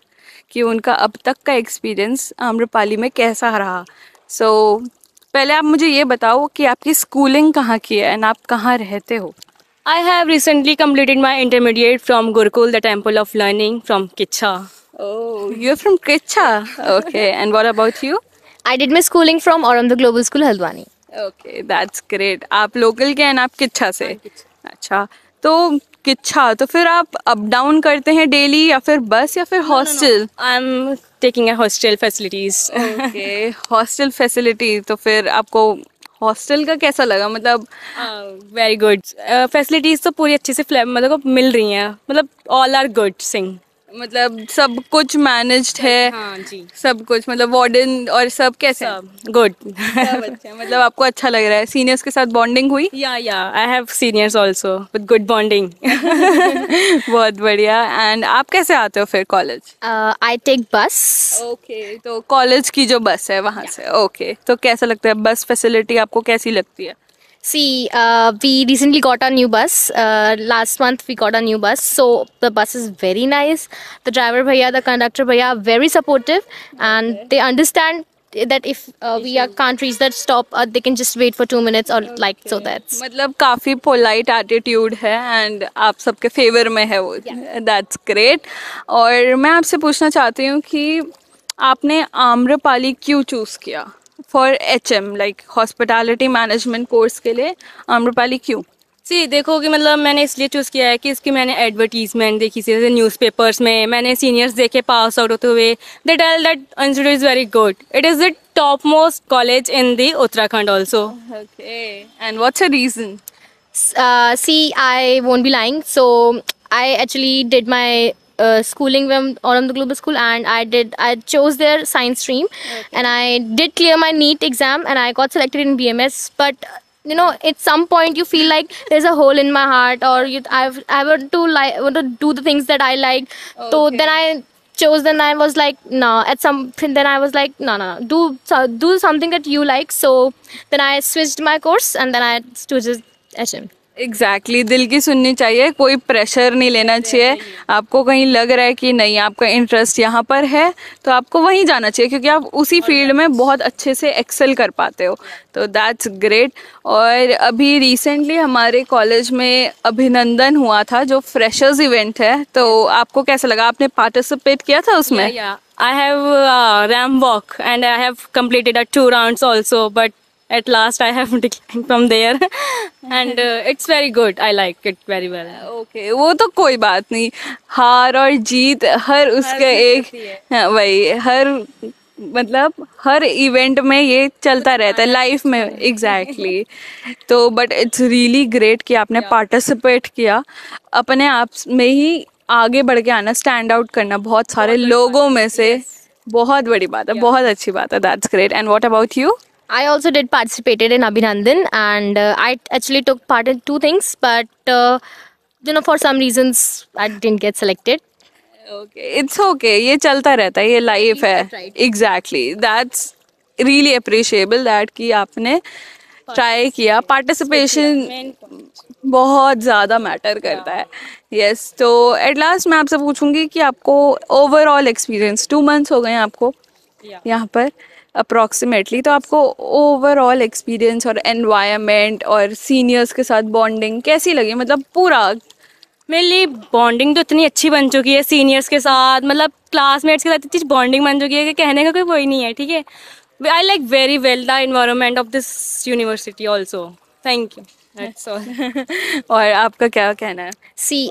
Speaker 1: कि उनका अब तक का एक्सपीरियंस आम्रपाली में कैसा रहा। So पहले आप मुझे ये बताओ कि आपकी स्कूलिंग कहाँ की है एंड आप कहाँ रहते हो?
Speaker 13: I have recently completed my intermediate from Gurukul, the Temple of Learning, from Kicha.
Speaker 1: Oh, you're from Kicha. Okay, and what about you?
Speaker 12: I did my schooling from Auramda Global School, Haldwani.
Speaker 1: Okay, that's great. आप local के हैं आप किच्छा से? अच्छा, तो किच्छा तो फिर आप अप डाउन करते हैं डेली या फिर बस या फिर hostel?
Speaker 13: I'm taking a hostel facilities.
Speaker 1: Okay, hostel facility. तो फिर आपको हॉस्टल का कैसा लगा? मतलब
Speaker 13: वेरी गुड। फैसिलिटीज़ तो पूरी अच्छे से मतलब मिल रही हैं, मतलब ऑल आर गुड सिंग।
Speaker 1: मतलब सब कुछ मैनेज्ड है?
Speaker 13: हाँ जी,
Speaker 1: सब कुछ, मतलब वार्डन और सब कैसे?
Speaker 13: गुड।
Speaker 1: सब अच्छा, मतलब आपको अच्छा लग रहा है? सीनियर्स के साथ बॉन्डिंग हुई?
Speaker 13: या I have seniors also with good bonding.
Speaker 1: बहुत बढ़िया। एंड आप कैसे आते हो फिर college?
Speaker 12: I take bus.
Speaker 1: Okay, तो कॉलेज की जो बस है वहाँ से। ओके, तो कैसा लगता है बस फैसिलिटी आपको कैसी लगती है?
Speaker 12: See, we recently got a new bus. Last month we got a new bus, so the bus is very nice. The driver bhaiya, the conductor bhaiya are very supportive, and they understand that if we can't reach that stop, they can just wait for 2 minutes or like so. That's
Speaker 1: मतलब काफ़ी polite attitude है and आप सबके favour में है वो। That's great. और मैं आपसे पूछना चाहती हूँ कि आपने आम्रपाली क्यों चूज़ किया for HM, like hospitality management course के लिए आम्रपाली क्यों?
Speaker 13: सी देखो कि मतलब मैंने इसलिए चूज़ किया है कि इसकी मैंने एडवर्टीजमेंट देखी थी, जैसे न्यूज़पेपर्स में मैंने सीनियर्स देखे पास आउट होते हुए। They tell that institute is very good. It is the top most college in the Uttarakhand also.
Speaker 1: Okay, and what's a reason?
Speaker 12: see, I won't be lying. So I actually did my schooling from Auramda Global School, and I chose their science stream, and I did clear my NEET exam, and I got selected in BMS. But you know, at some point you feel like there's a hole in my heart, or I want to do the things that I like. So then I chose. Then I was like, no. Then I was like, no. Do something that you like. So then I switched my course, and then I chose HM.
Speaker 1: Exactly दिल की सुननी चाहिए, कोई pressure नहीं लेना चाहिए। आपको कहीं लग रहा है कि नहीं आपका इंटरेस्ट यहाँ पर है तो आपको वहीं जाना चाहिए, क्योंकि आप उसी फील्ड में बहुत अच्छे से एक्सेल कर पाते हो। तो दैट्स ग्रेट। और अभी रिसेंटली हमारे कॉलेज में अभिनंदन हुआ था जो फ्रेशर्स इवेंट है, तो आपको कैसा लगा? आपने पार्टिसिपेट किया था उसमें?
Speaker 13: Yeah, I have ram walk and I have completed 2 rounds also, but at last I have declined from there. And it's very good. I like it very well.
Speaker 1: Okay वो तो कोई बात नहीं, हार और जीत हर उसके एक हाँ, वही हर मतलब हर इवेंट में ये चलता रहता है लाइफ में। एग्जैक्टली तो बट इट्स रियली ग्रेट कि आपने पार्टिसिपेट किया, अपने आप में ही आगे बढ़ के आना, स्टैंड आउट करना बहुत सारे लोगों में से, बहुत बड़ी बात है, बहुत अच्छी बात है। That's great. And what about you?
Speaker 12: I also did participated in Abhinandan, and I actually took part in 2 things, but for some reasons I didn't get selected.
Speaker 1: Okay it's okay, ये चलता रहता है, ये लाइफ है। Exactly that's really appreciable that कि आपने try किया। Participation बहुत ज़्यादा मैटर करता है। यस तो एट लास्ट मैं आपसे पूछूंगी कि आपको ओवरऑल एक्सपीरियंस, 2 मंथ्स हो गए हैं आपको यहाँ पर अप्रॉक्सीमेटली, तो आपको ओवरऑल एक्सपीरियंस और एनवायरनमेंट और सीनियर्स के साथ बॉन्डिंग कैसी लगी? मतलब पूरा
Speaker 13: मेरे लिए बॉन्डिंग तो इतनी अच्छी बन चुकी है सीनियर्स के साथ, मतलब क्लासमेट्स के साथ इतनी बॉन्डिंग बन चुकी है कि कहने का कोई वही नहीं है। ठीक है, I like very well the environment of this university also. Thank you, that's all.
Speaker 1: और आपका क्या कहना है?
Speaker 12: See,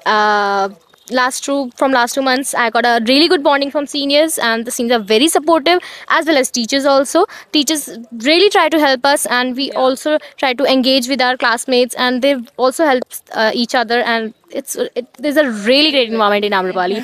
Speaker 12: from last 2 months I got a really good bonding from seniors, and the seniors are very supportive, as well as teachers also. Teachers really try to help us, and we also try to engage with our classmates, and they also help each other, and there's a really great environment in Amrapali.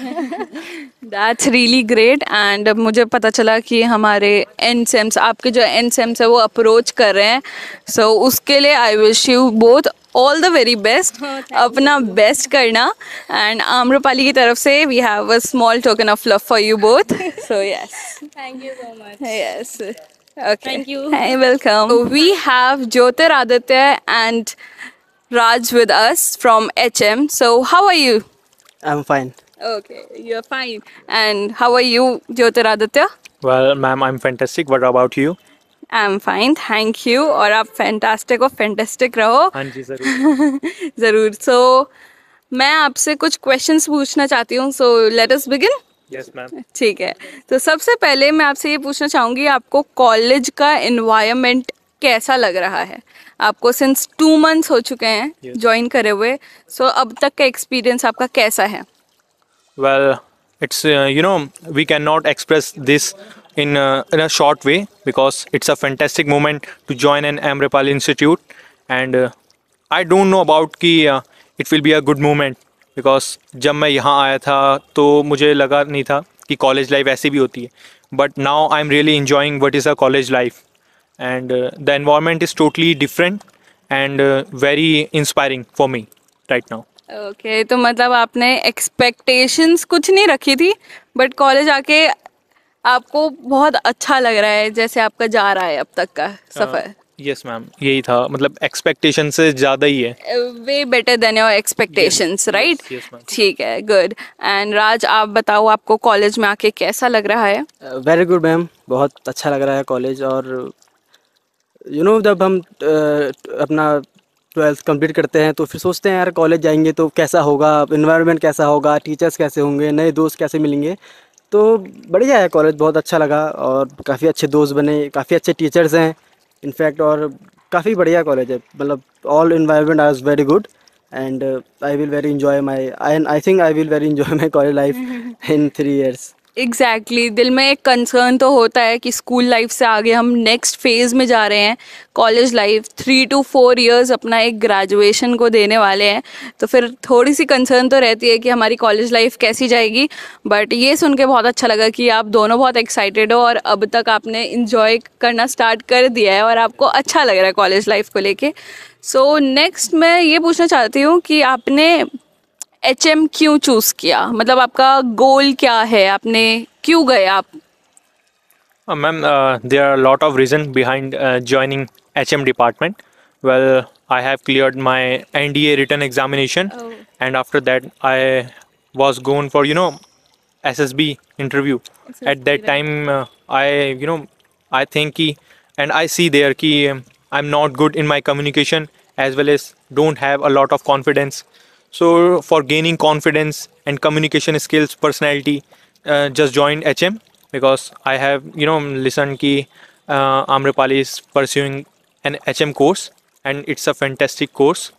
Speaker 1: That's really great. And मुझे पता चला कि हमारे एनसेम्स, आपके जो एनसेम्स है वो approach कर रहे हैं, सो उसके लिए I wish you both all the very best. अपना बेस्ट करना, एंड आम्रपाली की तरफ से we have a small token of love for you both. So yes,
Speaker 13: thank you so much.
Speaker 1: Yes okay,
Speaker 13: Thank you.
Speaker 1: Welcome. We have Jyotiraditya and Raj with us from HM. So how are you?
Speaker 14: I'm fine.
Speaker 1: Okay, you're fine. And how are you, Jyotiraditya?
Speaker 7: Well, ma'am, I'm fantastic. What about you?
Speaker 1: I'm fine, thank you. और आप fantastic और fantastic रहो।
Speaker 7: हाँ जी ज़रूर।
Speaker 1: ज़रूर। So मैं आपसे कुछ questions पूछना चाहती हूँ। So let us begin.
Speaker 7: Yes, ma'am.
Speaker 1: ठीक है, तो सबसे पहले मैं आपसे ये पूछना चाहूँगी, आपको कॉलेज का environment कैसा लग रहा है? आपको सिंस 2 मंथ्स हो चुके हैं ज्वाइन करे हुए, सो अब तक का एक्सपीरियंस आपका कैसा है?
Speaker 7: Well, it's we cannot express this in a short way, because it's a fantastic moment to join an Amrapali Institute, and I don't know about कि it will be a good moment, because जब मैं यहाँ आया था तो मुझे लगा नहीं था कि कॉलेज लाइफ ऐसी भी होती है, but now I'm really enjoying what is a college life, and the environment is totally different and very inspiring for me right now.
Speaker 1: Okay तो मतलब आपने एक्सपेक्टेशंस कुछ नहीं रखी थी, बट कॉलेज आके आपको बहुत अच्छा लग रहा है जैसे आपका जा रहा है अब तक का सफ़र?
Speaker 7: यस मैम, यही था, मतलब एक्सपेक्टेशन से ज़्यादा ही है।
Speaker 1: Way better than your expectations, right? ठीक है, गुड। एंड राज आप बताओ, आपको कॉलेज में आके कैसा लग रहा है?
Speaker 14: वेरी गुड मैम, बहुत अच्छा लग रहा है कॉलेज। और जब हम अपना 12th कंप्लीट करते हैं तो फिर सोचते हैं यार कॉलेज जाएंगे तो कैसा होगा, इन्वायरमेंट कैसा होगा, टीचर्स कैसे होंगे, नए दोस्त कैसे मिलेंगे। तो बढ़िया है कॉलेज, बहुत अच्छा लगा, और काफ़ी अच्छे दोस्त बने, काफ़ी अच्छे टीचर्स हैं इनफैक्ट, और काफ़ी बढ़िया कॉलेज है। मतलब ऑल इन्वायरमेंट आज very good, and I will very enjoy I think I will very enjoy my college life in 3 years।
Speaker 1: Exactly दिल में एक कंसर्न तो होता है कि स्कूल लाइफ से आगे हम नेक्स्ट फेज़ में जा रहे हैं, कॉलेज लाइफ 3 to 4 years अपना एक ग्रेजुएशन को देने वाले हैं, तो फिर थोड़ी सी कंसर्न तो रहती है कि हमारी कॉलेज लाइफ कैसी जाएगी। बट ये सुन के बहुत अच्छा लगा कि आप दोनों बहुत एक्साइटेड हो और अब तक आपने इन्जॉय करना स्टार्ट कर दिया है और आपको अच्छा लग रहा है कॉलेज लाइफ को लेके। सो नेक्स्ट मैं ये पूछना चाहती हूँ कि आपने HM क्यों चूज़ किया? मतलब आपका गोल क्या है, आपने क्यों गए आप?
Speaker 7: Ma'am, there are a lot of reason behind joining HM department.
Speaker 15: Well, I have cleared my NDA written examination, and after that, I was going for SSB interview. At that time, I think and I see there I'm not good in my communication as well as don't have a lot of confidence. So for gaining confidence and communication skills, personality, just joined HM because I have listened ki Amrapali is pursuing an HM course and it's a fantastic course.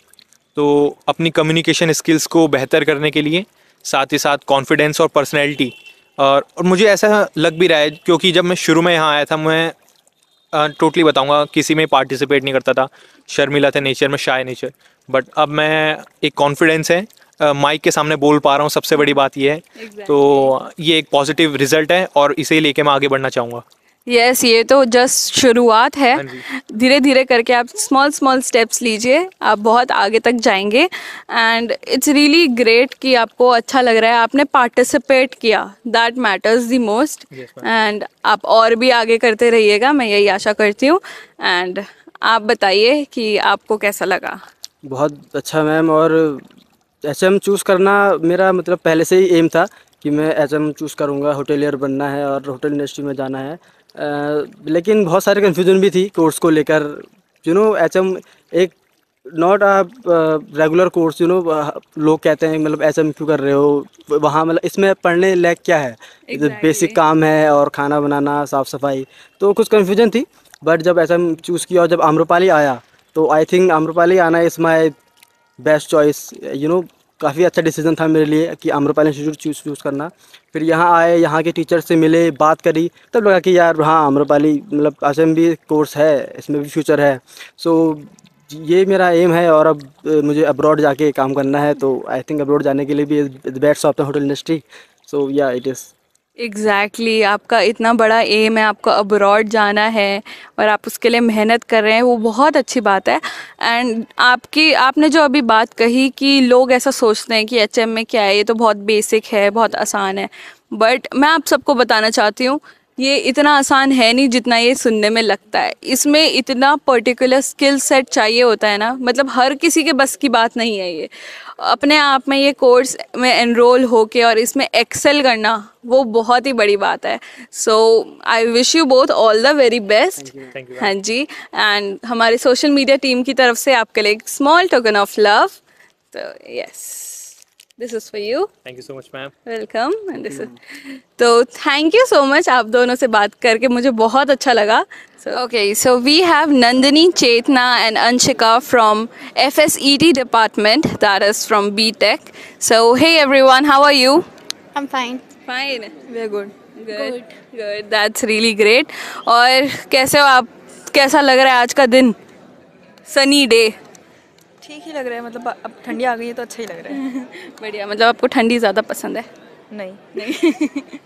Speaker 15: तो अपनी communication skills को बेहतर करने के लिए साथ ही साथ confidence और पर्सनैलिटी और मुझे ऐसा लग भी रहा है क्योंकि जब मैं शुरू में यहाँ आया था मैं टोटली बताऊँगा किसी में पार्टिसिपेट नहीं करता था, शर्मिला थे नेचर में, शाय नेचर, बट अब मैं एक कॉन्फिडेंस है माइक के सामने बोल पा रहा हूँ, सबसे बड़ी बात ये है। तो ये एक पॉजिटिव रिजल्ट है और इसे लेके मैं आगे बढ़ना चाहूँगा।
Speaker 1: यस ये तो जस्ट शुरुआत है, धीरे धीरे करके आप स्मॉल स्टेप्स लीजिए, आप बहुत आगे तक जाएंगे। एंड इट्स रियली ग्रेट कि आपको अच्छा लग रहा है, आपने पार्टिसिपेट किया, that matters the most. And आप और भी आगे करते रहिएगा, मैं यही आशा करती हूँ। एंड आप बताइए कि आपको कैसा लगा?
Speaker 14: बहुत अच्छा मैम, और HM चूज़ करना मेरा मतलब पहले से ही एम था कि मैं HM चूज़ करूँगा, होटेलियर बनना है और होटल इंडस्ट्री में जाना है। लेकिन बहुत सारे कन्फ्यूजन भी थी कोर्स को लेकर। HM एक नॉट अ रेगुलर कोर्स, लोग कहते हैं मतलब HM क्यों कर रहे हो वहाँ, मतलब इसमें पढ़ने लायक क्या है? बेसिक काम है और खाना बनाना, साफ़ सफाई, तो कुछ कन्फ्यूजन थी। बट जब HM चूज़ किया और जब आम्रपाली आया तो आई थिंक आम्रपाली आना इज़ माई बेस्ट चॉइस। काफ़ी अच्छा डिसीजन था मेरे लिए कि आम्रपाली इंस्टीट्यूट चूज़ करना। फिर यहाँ आए, यहाँ के टीचर से मिले, बात करी, तब लगा कि यार हाँ आम्रपाली मतलब HM भी कोर्स है, इसमें भी फ्यूचर है। सो ये मेरा एम है और अब मुझे अब्रॉड जाके काम करना है, तो आई थिंक अब्रॉड जाने के लिए भी best of the hotel industry. So या इट इज़
Speaker 1: एग्जैक्टली आपका इतना बड़ा एम है, आपको अब्रॉड जाना है और आप उसके लिए मेहनत कर रहे हैं, वो बहुत अच्छी बात है। एंड आपने जो अभी बात कही कि लोग ऐसा सोचते हैं कि HM में क्या है, ये तो बहुत बेसिक है, बहुत आसान है, बट मैं आप सबको बताना चाहती हूँ ये इतना आसान है नहीं जितना ये सुनने में लगता है। इसमें इतना पर्टिकुलर स्किल सेट चाहिए होता है ना, मतलब हर किसी के बस की बात नहीं है ये। अपने आप में ये कोर्स में एनरोल होके और इसमें एक्सेल करना वो बहुत ही बड़ी बात है। So I wish you both all the very best. हाँ जी, एंड हमारे सोशल मीडिया टीम की तरफ से आपके लिए एक स्मॉल टोकन ऑफ लव, तो yes this is for you.
Speaker 15: Thank you so much ma'am.
Speaker 1: Welcome. And this is, तो थैंक यू सो मच, आप दोनों से बात करके मुझे बहुत अच्छा लगा। So we have Nandini, Chetna and Anshika from FSET department, that is from BTech. So hey everyone, how are you?
Speaker 16: I'm fine.
Speaker 1: Fine. We're good. Good. That's really great. और कैसे हो आप? कैसा लग रहा है आज का दिन? Sunny day.
Speaker 17: ठीक ही लग रहा है, मतलब अब ठंडी आ गई है तो अच्छा ही लग रहा है।
Speaker 1: बढ़िया। मतलब आपको ठंडी ज़्यादा पसंद है?
Speaker 17: नहीं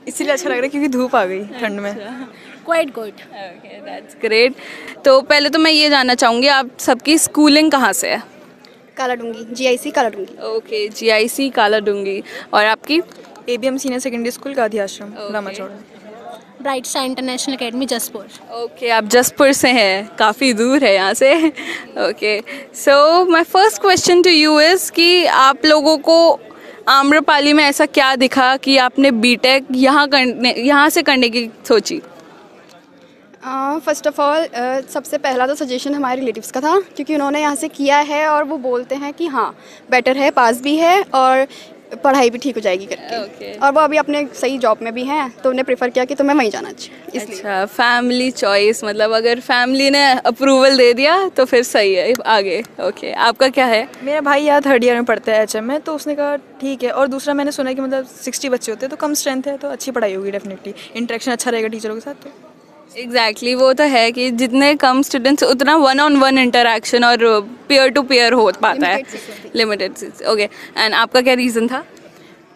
Speaker 17: इसीलिए अच्छा लग रहा है क्योंकि धूप आ गई ठंड में।
Speaker 16: Quite good.
Speaker 1: Okay, that's great. तो पहले तो मैं ये जानना चाहूँगी आप सबकी स्कूलिंग कहाँ से है?
Speaker 16: Kaladhungi, GIC Kaladhungi.
Speaker 1: Okay, GIC Kaladhungi. और आपकी?
Speaker 17: ABM senior secondary school Gandhi Ashram, Ramachaur.
Speaker 16: Bright star international academy Jaspur.
Speaker 1: Okay, आप जसपुर से हैं, काफ़ी दूर है यहाँ से। Okay, so my first question to you is कि आप लोगों को आम्रपाली में ऐसा क्या दिखा कि आपने BTech यहाँ से करने की सोची?
Speaker 16: फर्स्ट ऑफ ऑल सबसे पहला तो सजेशन हमारे रिलेटिव्स का था, क्योंकि उन्होंने यहाँ से किया है और वो बोलते हैं कि हाँ बेटर है, पास भी है और पढ़ाई भी ठीक हो जाएगी करके। और वो अभी अपने सही जॉब में भी हैं, तो उन्हें प्रेफर किया कि तुम्हें वहीं जाना चाहिए, इसलिए।
Speaker 1: अच्छा, फैमिली चॉइस, मतलब अगर फैमिली ने अप्रूवल दे दिया तो फिर सही है आगे। ओके, आपका क्या है?
Speaker 17: मेरा भाई यहाँ 3rd ईयर में पढ़ता है HM में, तो उसने कहा ठीक है। और दूसरा मैंने सुना है कि मतलब 60 बच्चे होते हैं तो कम स्ट्रेंथ है तो अच्छी पढ़ाई होगी डेफिनेटली, इंटरेक्शन अच्छा रहेगा टीचरों के साथ। तो
Speaker 1: एग्जैक्टली वो तो है कि जितने कम स्टूडेंट्स उतना 1-on-1 इंटरेक्शन और पीयर टू पीयर हो पाता है, लिमिटेड। ओके, एंड आपका क्या रीज़न था?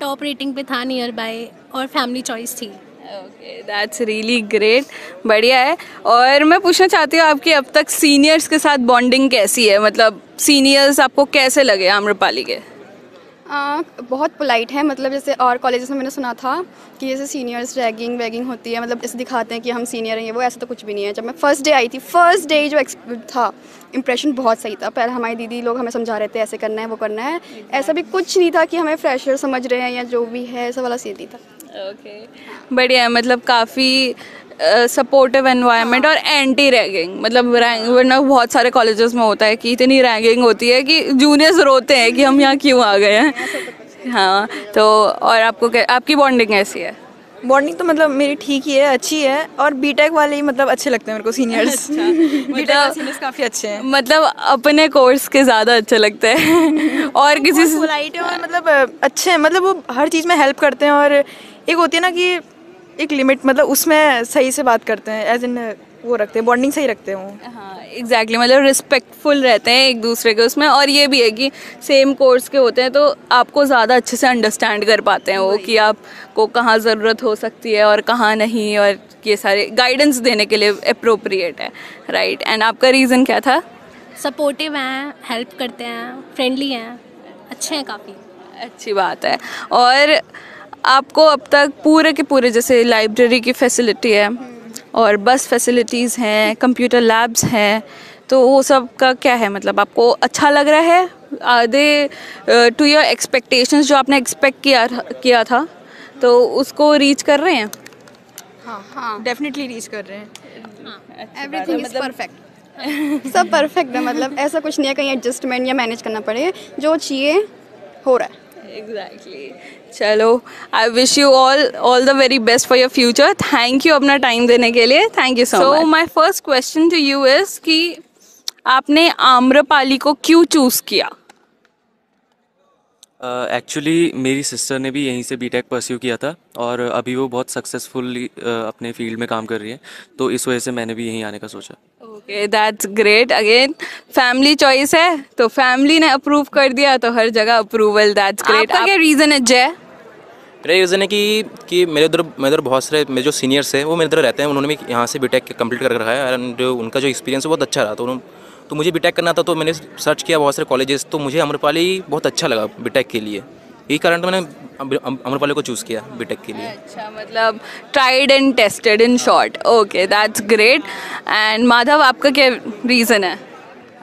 Speaker 16: टॉप रेटिंग पे था, नियर बाय, और फैमिली चॉइस थी।
Speaker 1: ओके, दैट्स रियली ग्रेट, बढ़िया है। और मैं पूछना चाहती हूँ आपकी अब तक सीनियर्स के साथ बॉन्डिंग कैसी है? मतलब सीनियर्स आपको कैसे लगे आम्रपाली के?
Speaker 16: बहुत पोलाइट है, मतलब जैसे और कॉलेजेस में मैंने सुना था कि जैसे सीनियर्स रैगिंग वैगिंग होती है, मतलब जैसे दिखाते हैं कि हम सीनियर हैं, वो ऐसा तो कुछ भी नहीं है। जब मैं फर्स्ट डे आई थी, फर्स्ट डे जो था इम्प्रेशन बहुत सही था। पहले हमारी दीदी लोग हमें समझा रहे थे ऐसे करना है वो करना है, ऐसा भी कुछ नहीं था कि हमें फ्रेशर समझ रहे हैं या जो भी है, ऐसा वाला सीन नहीं था।
Speaker 1: ओके, बढ़िया है, मतलब काफ़ी सपोर्टिव एनवायरनमेंट और एंटी रैगिंग, मतलब वरना बहुत सारे कॉलेजेस में होता है कि इतनी रैगिंग होती है कि जूनियर्स रोते हैं कि हम यहाँ क्यों आ गए हैं। हाँ, तो और आपकी बॉन्डिंग कैसी है?
Speaker 17: बॉन्डिंग तो मतलब मेरी ठीक ही है, अच्छी है, और बीटेक वाले ही मतलब अच्छे लगते हैं मेरे को सीनियर्स। बीटेक वाले सीनियर्स काफ़ी अच्छे हैं,
Speaker 1: मतलब अपने कोर्स के ज़्यादा अच्छे लगते हैं और किसी से
Speaker 17: पोलाइट है और मतलब अच्छे हैं, मतलब वो हर चीज़ में हेल्प करते हैं। और एक होती है ना कि एक लिमिट, मतलब उसमें सही से बात करते हैं, एज इन वो रखते हैं, बॉन्डिंग सही रखते हैं वो।
Speaker 1: हाँ एग्जैक्टली, मतलब रिस्पेक्टफुल रहते हैं एक दूसरे के उसमें। और ये भी है कि सेम कोर्स के होते हैं तो आपको ज़्यादा अच्छे से अंडरस्टैंड कर पाते हैं वो कि आपको कहाँ ज़रूरत हो सकती है और कहाँ नहीं, और ये सारे गाइडेंस देने के लिए अप्रोप्रिएट है, राइट। एंड आपका रीज़न क्या था?
Speaker 12: सपोर्टिव हैं, हेल्प करते हैं, फ्रेंडली हैं, अच्छे हैं काफ़ी।
Speaker 1: अच्छी बात है। और आपको अब तक पूरे के पूरे जैसे लाइब्रेरी की फैसिलिटी है और बस फैसिलिटीज़ हैं, कंप्यूटर लैब्स हैं, तो वो सब का क्या है, मतलब आपको अच्छा लग रहा है? Are they to your expectations, जो आपने एक्सपेक्ट किया था तो उसको रीच कर रहे हैं?
Speaker 17: हाँ, डेफिनेटली रीच कर रहे हैं।
Speaker 16: एवरीथिंग इज परफेक्ट, सब परफेक्ट है, मतलब ऐसा कुछ नहीं है कहीं एडजस्टमेंट या मैनेज करना पड़े, जो चाहिए हो रहा है।
Speaker 1: एग्जैक्टली। चलो, I wish you all the very best for your future. Thank you अपना टाइम देने के लिए, thank you so much. My first question to you is कि आपने आम्रपाली को क्यों चूज़ किया?
Speaker 18: एक्चुअली मेरी सिस्टर ने भी यहीं से बीटेक परस्यू किया था और अभी वो बहुत सक्सेसफुली अपने फील्ड में काम कर रही है, तो इस वजह से मैंने भी यहीं आने का सोचा।
Speaker 1: Okay, that's great. Again family choice है तो फैमिली ने अप्रूव कर दिया तो हर जगह अप्रूवल, दैट्स ग्रेट। आपका क्या रीज़न है जय?
Speaker 19: मेरा रीज़न है कि मेरे इधर बहुत सारे मेरे जो सीनियर्स हैं वो मेरे इधर रहते हैं, उन्होंने भी यहाँ से बीटेक कंप्लीट कर रखा है एंड उनका जो एक्सपीरियंस है बहुत अच्छा रहा, तो मुझे बीटेक करना था, तो मैंने सर्च किया बहुत सारे कॉलेजेस, तो मुझे आम्रपाली बहुत अच्छा लगा बीटेक के लिए, यही कारण तो मैंने आम्रपाली को चूज़ किया बीटेक के लिए।
Speaker 1: अच्छा, मतलब tried and tested in short. Okay, that's great. And Madhav, आपका क्या रीज़न है?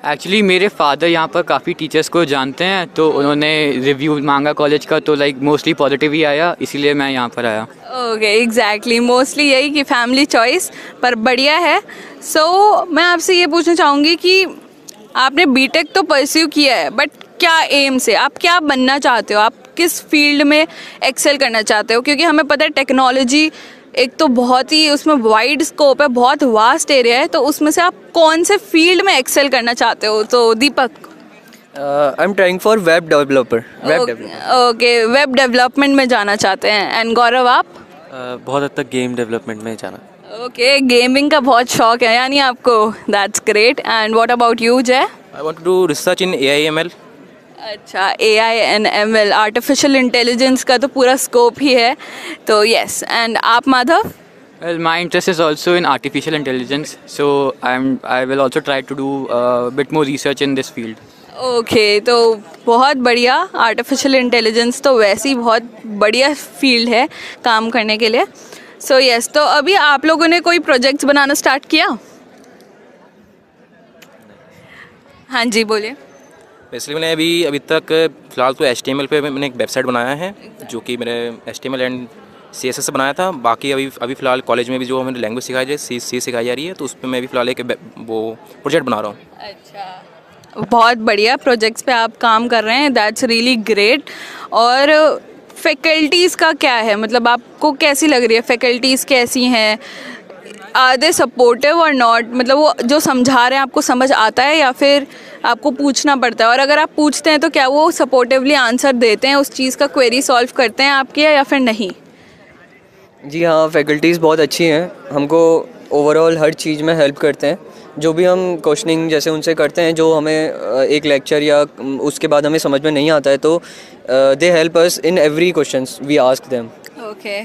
Speaker 20: एक्चुअली मेरे फादर यहाँ पर काफ़ी टीचर्स को जानते हैं, तो उन्होंने रिव्यू मांगा कॉलेज का, तो लाइक मोस्टली पॉजिटिव ही आया, इसीलिए मैं यहाँ पर आया।
Speaker 1: ओके, एग्जैक्टली, मोस्टली यही कि फैमिली चॉइस पर बढ़िया है। सो मैं आपसे ये पूछना चाहूँगी कि आपने बीटेक तो परस्यू किया है, बट क्या एम से, आप क्या बनना चाहते हो? आप किस फील्ड में एक्सेल करना चाहते हो? क्योंकि हमें पता है टेक्नोलॉजी एक तो बहुत ही उसमें वाइड स्कोप है, बहुत वास्ट एरिया है, तो उसमें से आप कौन से फील्ड में एक्सेल करना चाहते हो? तो Deepak.
Speaker 21: I am trying for web developer.
Speaker 1: Okay, web development में जाना चाहते हैं। एंड गौरव, आप?
Speaker 18: बहुत हद तक गेम डेवलपमेंट में जाना।
Speaker 1: ओके, गेमिंग का बहुत शौक है यानी आपको, that's great. And what about you Jay?
Speaker 19: I want to do research in AI/ML।
Speaker 1: अच्छा, AI and ML, artificial intelligence का तो पूरा स्कोप ही है, तो यस। एंड आप Madhav?
Speaker 20: Well, my interest is also in artificial intelligence, so I will also try to do a bit more research in this field.
Speaker 1: Okay, तो बहुत बढ़िया। Artificial intelligence तो वैसे ही बहुत बढ़िया फील्ड है काम करने के लिए। सो यस, तो अभी आप लोगों ने कोई प्रोजेक्ट्स बनाना स्टार्ट किया? हाँ जी, बोलिए।
Speaker 19: बेसिकली मैंने अभी तक फ़िलहाल तो HTML पे मैंने एक वेबसाइट बनाया है, जो कि मैंने HTML एंड CSS से बनाया था। बाकी अभी फ़िलहाल कॉलेज में भी जो हमें लैंग्वेज सिखाई जाए C सिखाई जा रही है, तो उस पर मैं भी फ़िलहाल एक वो प्रोजेक्ट बना रहा हूँ।
Speaker 1: अच्छा, बहुत बढ़िया प्रोजेक्ट्स पे आप काम कर रहे हैं, दैट्स रियली ग्रेट। और फैकल्टीज़ का क्या है, मतलब आपको कैसी लग रही है? फैकल्टीज़ कैसी हैं? आर दे सपोर्टिव और नॉट? मतलब वो जो समझा रहे हैं आपको समझ आता है या फिर आपको पूछना पड़ता है? और अगर आप पूछते हैं तो क्या वो सपोर्टिवली आंसर देते हैं, उस चीज़ का क्वेरी सॉल्व करते हैं आपकी, या फिर नहीं?
Speaker 21: जी हाँ, फैकल्टीज़ बहुत अच्छी हैं, हमको ओवरऑल हर चीज़ में हेल्प करते हैं। जो भी हम क्वेश्चनिंग जैसे उनसे करते हैं, जो हमें एक लेक्चर या उसके बाद हमें समझ में नहीं आता है, तो they help us in every questions we ask them.
Speaker 1: Okay,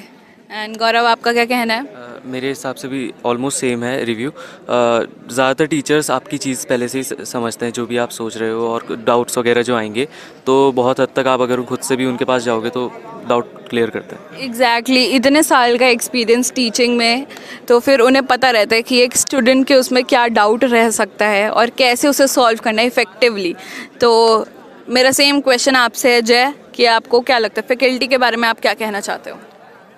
Speaker 1: and Gaurav, आपका क्या कहना है?
Speaker 18: मेरे हिसाब से भी ऑलमोस्ट सेम है रिव्यू। ज़्यादातर टीचर्स आपकी चीज़ पहले से ही समझते हैं, जो भी आप सोच रहे हो, और डाउट्स वगैरह जो आएंगे तो बहुत हद तक आप अगर खुद से भी उनके पास जाओगे तो डाउट क्लियर करते हैं।
Speaker 1: एग्जैक्टली इतने साल का एक्सपीरियंस टीचिंग में, तो फिर उन्हें पता रहता है कि एक स्टूडेंट के उसमें क्या डाउट रह सकता है और कैसे उसे सॉल्व करना है इफ़ेक्टिवली। तो मेरा सेम क्वेश्चन आपसे है जय, कि आपको क्या लगता है फैकल्टी के बारे में, आप क्या कहना चाहते हो?